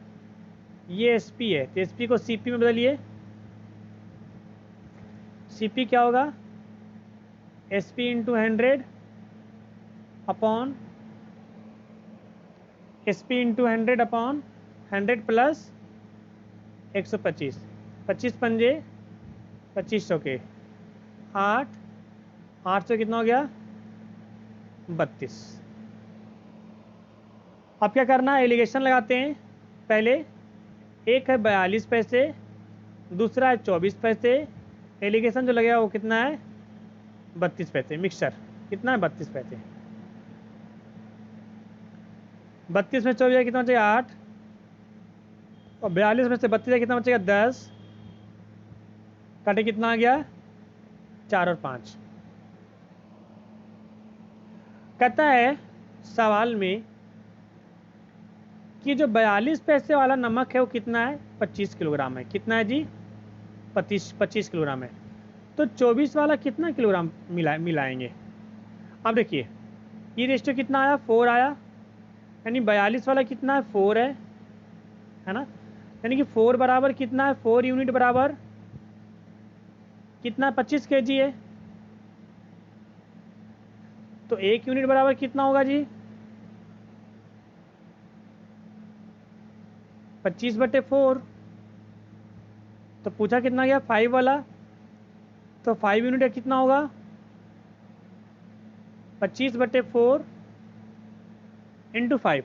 ये एसपी है। तो एसपी को सीपी में बदलिए। सीपी क्या होगा SP into 100 upon SP into 100 upon 100 plus 125, 25 पंजे 2500 के 8, 800 कितना हो गया 32। अब क्या करना है, एलिगेशन लगाते हैं। पहले एक है 42 पैसे, दूसरा है 24 पैसे। एलिगेशन जो लगेगा वो कितना है 32 पैसे। मिक्सचर कितना है 32 पैसे। 32 में 24 कितना बचेगा 8 और 42 में से 32 कितना बचेगा 10, काटे कितना आ गया 4 और 5। कहता है सवाल में कि जो 42 पैसे वाला नमक है वो कितना है 25 किलोग्राम है। कितना है जी 25 किलोग्राम है। तो 24 वाला कितना किलोग्राम मिलाएंगे। अब देखिए ये रेशियो कितना आया 4 आया, यानी 42 वाला कितना है 4 है ना। यानी कि 4 बराबर कितना है 4 यूनिट बराबर कितना 25 kg है, तो 1 यूनिट बराबर कितना होगा जी 25/4। तो पूछा कितना गया 5 वाला, तो 5 यूनिट का कितना होगा 25/4 इंटू 5।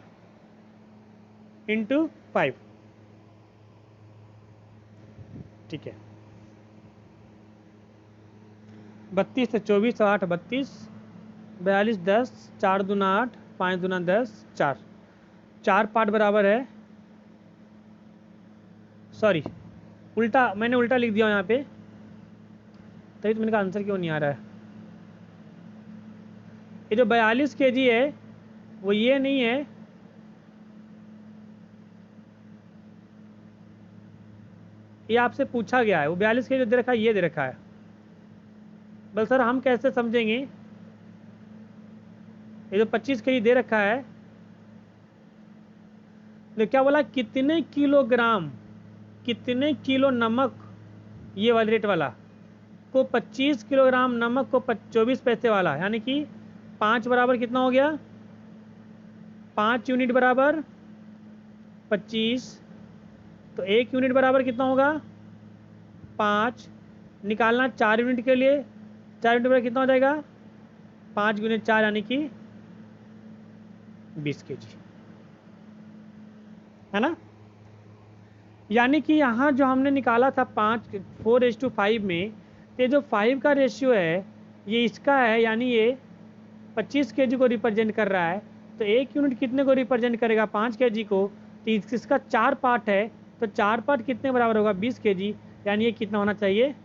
ठीक है, 32 से 24 8 32 42 10 4 दूना 8 5 दूना 10 4 पार्ट बराबर है, सॉरी उल्टा, मैंने उल्टा लिख दिया यहाँ पे, तभी तो मैंने कहा आंसर क्यों नहीं आ रहा है। ये जो 42 kg है वो ये नहीं है, ये आपसे पूछा गया है। वो 42 kg जो दे रखा है ये दे रखा है। बल सर हम कैसे समझेंगे, ये जो 25 kg दे रखा है, तो क्या बोला कितने किलोग्राम, कितने किलो नमक, ये वाले रेट वाला को 25 किलोग्राम नमक को 24 पैसे वाला, यानी कि 5 बराबर कितना हो गया 5 यूनिट बराबर 25, तो 1 यूनिट बराबर कितना होगा 5, निकालना 4 यूनिट के लिए, 4 यूनिट बराबर कितना हो जाएगा 5 × 4 यानी कि 20 kg, है ना। यानी कि यहाँ जो हमने निकाला था 4:5 में, ये जो 5 का रेशियो है ये इसका है, यानी ये 25 kg को रिप्रेजेंट कर रहा है। तो 1 यूनिट कितने को रिप्रेजेंट करेगा 5 kg को, तो इसका 4 पार्ट है, तो 4 पार्ट कितने बराबर होगा 20 kg, यानी ये कितना होना चाहिए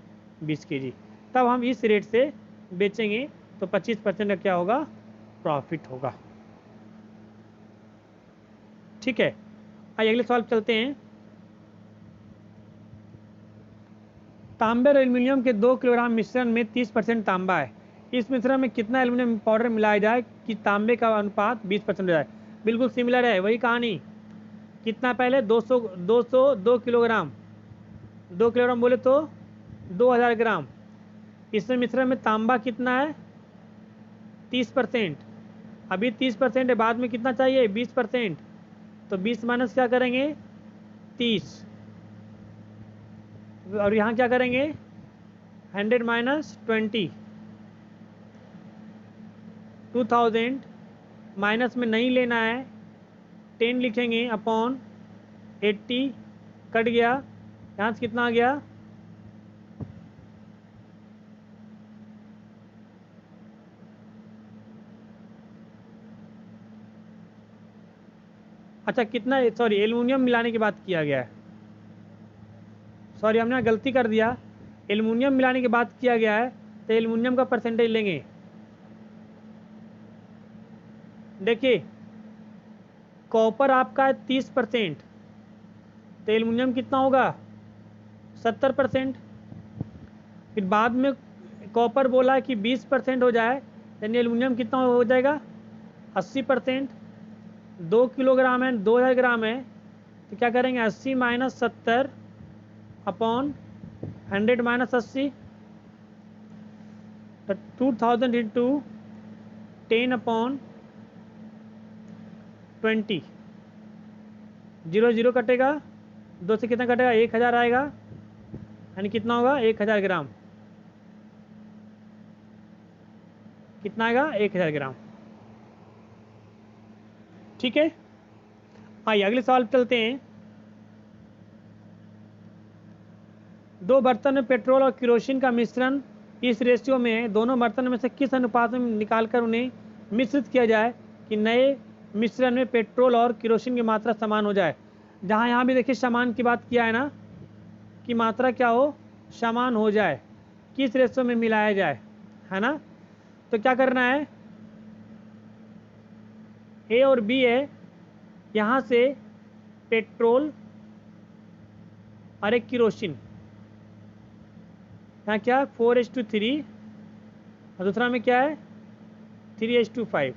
20 kg। तब हम इस रेट से बेचेंगे तो 25% का क्या होगा प्रॉफिट होगा। ठीक है, आइए अगले सवाल चलते हैं। तांबे और एल्यूमिनियम के 2 किलोग्राम मिश्रण में 30% तांबा है, इस मिश्रण में कितना एल्यूमिनियम पाउडर मिलाया जाए कि तांबे का अनुपात 20% हो जाए। बिल्कुल सिमिलर है, वही कहानी। कितना पहले 2 किलोग्राम, 2 किलोग्राम बोले तो 2000 ग्राम। इसमें मिश्रण में तांबा कितना है 30%, अभी 30% है, बाद में कितना चाहिए 20%, तो 20 माइनस क्या करेंगे 30, और यहाँ क्या करेंगे 100 माइनस 20, 2000 माइनस में नहीं लेना है, 10 लिखेंगे अपॉन 80, कट गया, यहाँ से कितना आ गया अच्छा कितना, सॉरी एल्युमिनियम मिलाने की बात किया गया है, सॉरी हमने गलती कर दिया, एल्युमिनियम मिलाने की बात किया गया है, तो एल्युमिनियम का परसेंटेज लेंगे। देखिए कॉपर आपका है 30%, तो एल्युमिनियम कितना होगा 70%। फिर बाद में कॉपर बोला कि 20% हो जाए, यानी एल्युमिनियम कितना हो जाएगा 80%। 2 किलोग्राम है 2000 ग्राम है, तो क्या करेंगे 80 माइनस 70 अपॉन 100 माइनस 80, तो 2000 इंटू 10 अपॉन 20, 0 0 कटेगा, 2 से कितना कटेगा 1000 आएगा, यानी कितना होगा 1000 ग्राम, कितना आएगा 1000 ग्राम। ठीक है, आइए अगले सवाल पे चलते हैं। 2 बर्तन में पेट्रोल और केरोसिन का मिश्रण इस रेशियो में है, दोनों बर्तन में से किस अनुपात में निकालकर उन्हें मिश्रित किया जाए कि नए मिश्रण में पेट्रोल और केरोसिन की मात्रा समान हो जाए। जहाँ यहाँ भी देखिए समान की बात किया है ना, कि मात्रा क्या हो समान हो जाए, किस रेशियो में मिलाया जाए, है ना। तो क्या करना है, ए और बी है, यहाँ से पेट्रोल और एक केरोसिन, यहाँ क्या 4:3 और दूसरा में क्या है 3:5।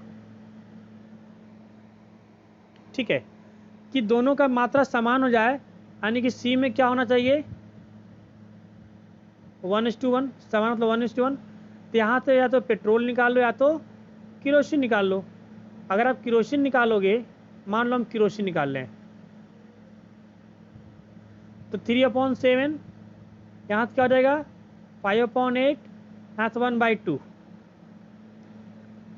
ठीक है, कि दोनों का मात्रा समान हो जाए, यानी कि सी में क्या होना चाहिए 1:1, समान मतलब 1:1। तो यहाँ से या तो पेट्रोल निकाल लो या तो किरोसिन निकाल लो। अगर आप किरोसिन निकालोगे, मान लो हम किरोसिन निकाल लें, तो 3/7 यहाँ से क्या हो जाएगा, 5/8, यहाँ से 1/2,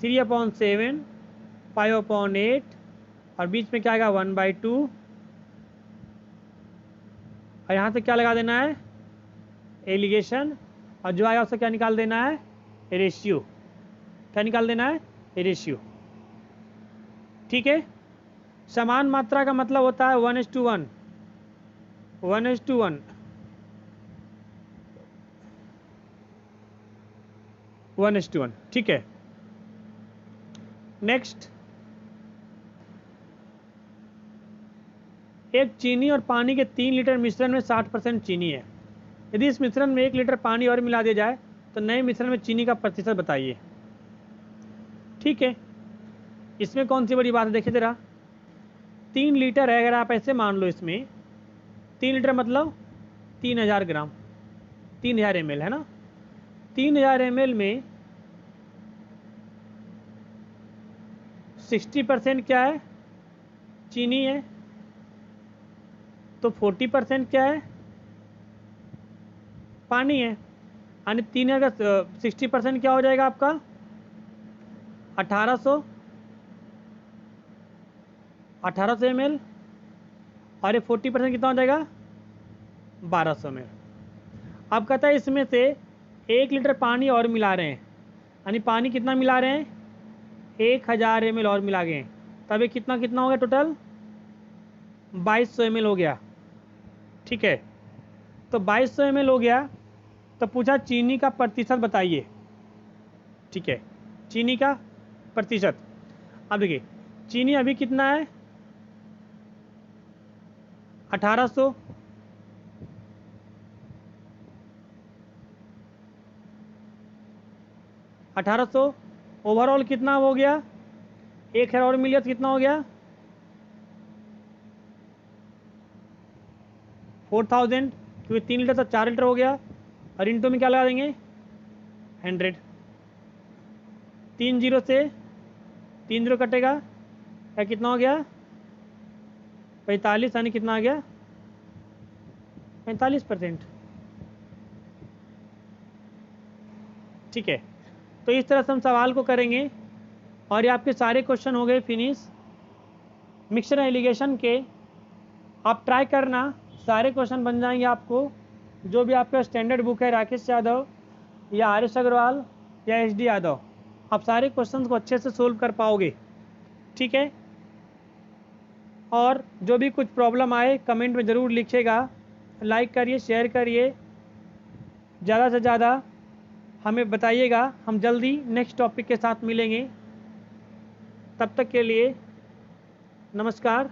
3/7, 5/8 और बीच में क्या आएगा 1/2, और यहाँ से क्या लगा देना है, एलिगेशन, और जो आएगा उससे क्या निकाल देना है, रेशियो। क्या निकाल देना है, रेशियो। ठीक है। समान मात्रा का मतलब होता है 1:1, 1:1, 1:1। ठीक है। नेक्स्ट, एक चीनी और पानी के 3 लीटर मिश्रण में 60% चीनी है। यदि इस मिश्रण में 1 लीटर पानी और मिला दिया जाए तो नए मिश्रण में चीनी का प्रतिशत बताइए। ठीक है। इसमें कौन सी बड़ी बात है, देखिए जरा, 3 लीटर है, अगर आप ऐसे मान लो, इसमें 3 लीटर मतलब 3000 ग्राम, 3000 ml है ना। 3000 ml में 60% क्या है, चीनी है, तो 40% क्या है, पानी है। यानी 3000 का 60% क्या हो जाएगा आपका 1800 ml, और ये 40% कितना हो जाएगा 1200 ml। अब कहता है इसमें से 1 लीटर पानी और मिला रहे हैं, यानी पानी कितना मिला रहे हैं, 1000 ml और मिला गए, तब ये कितना कितना हो गया, टोटल 2200 ml हो गया। ठीक है। तो 2200 ml हो गया, तो पूछा चीनी का प्रतिशत बताइए। ठीक है, चीनी का प्रतिशत। अब देखिए चीनी अभी कितना है 1800, ओवरऑल कितना हो गया, 1000 और मिल गया तो कितना हो गया 4000, क्योंकि 3 लीटर तो 4 लीटर हो गया, और इंटू में क्या लगा देंगे 100। 3 जीरो से 3 जीरो कटेगा, या कितना हो गया 45, यानी कितना आ गया 45%। ठीक है। तो इस तरह से हम सवाल को करेंगे, और ये आपके सारे क्वेश्चन हो गए फिनिश मिक्सचर एलिगेशन के। आप ट्राई करना, सारे क्वेश्चन बन जाएंगे आपको। जो भी आपका स्टैंडर्ड बुक है राकेश यादव या आर.एस. अग्रवाल या एस.डी. यादव, आप सारे क्वेश्चंस को अच्छे से सोल्व कर पाओगे। ठीक है। और जो भी कुछ प्रॉब्लम आए कमेंट में ज़रूर लिखिएगा, लाइक करिए, शेयर करिए, ज़्यादा से ज़्यादा हमें बताइएगा। हम जल्दी नेक्स्ट टॉपिक के साथ मिलेंगे। तब तक के लिए नमस्कार।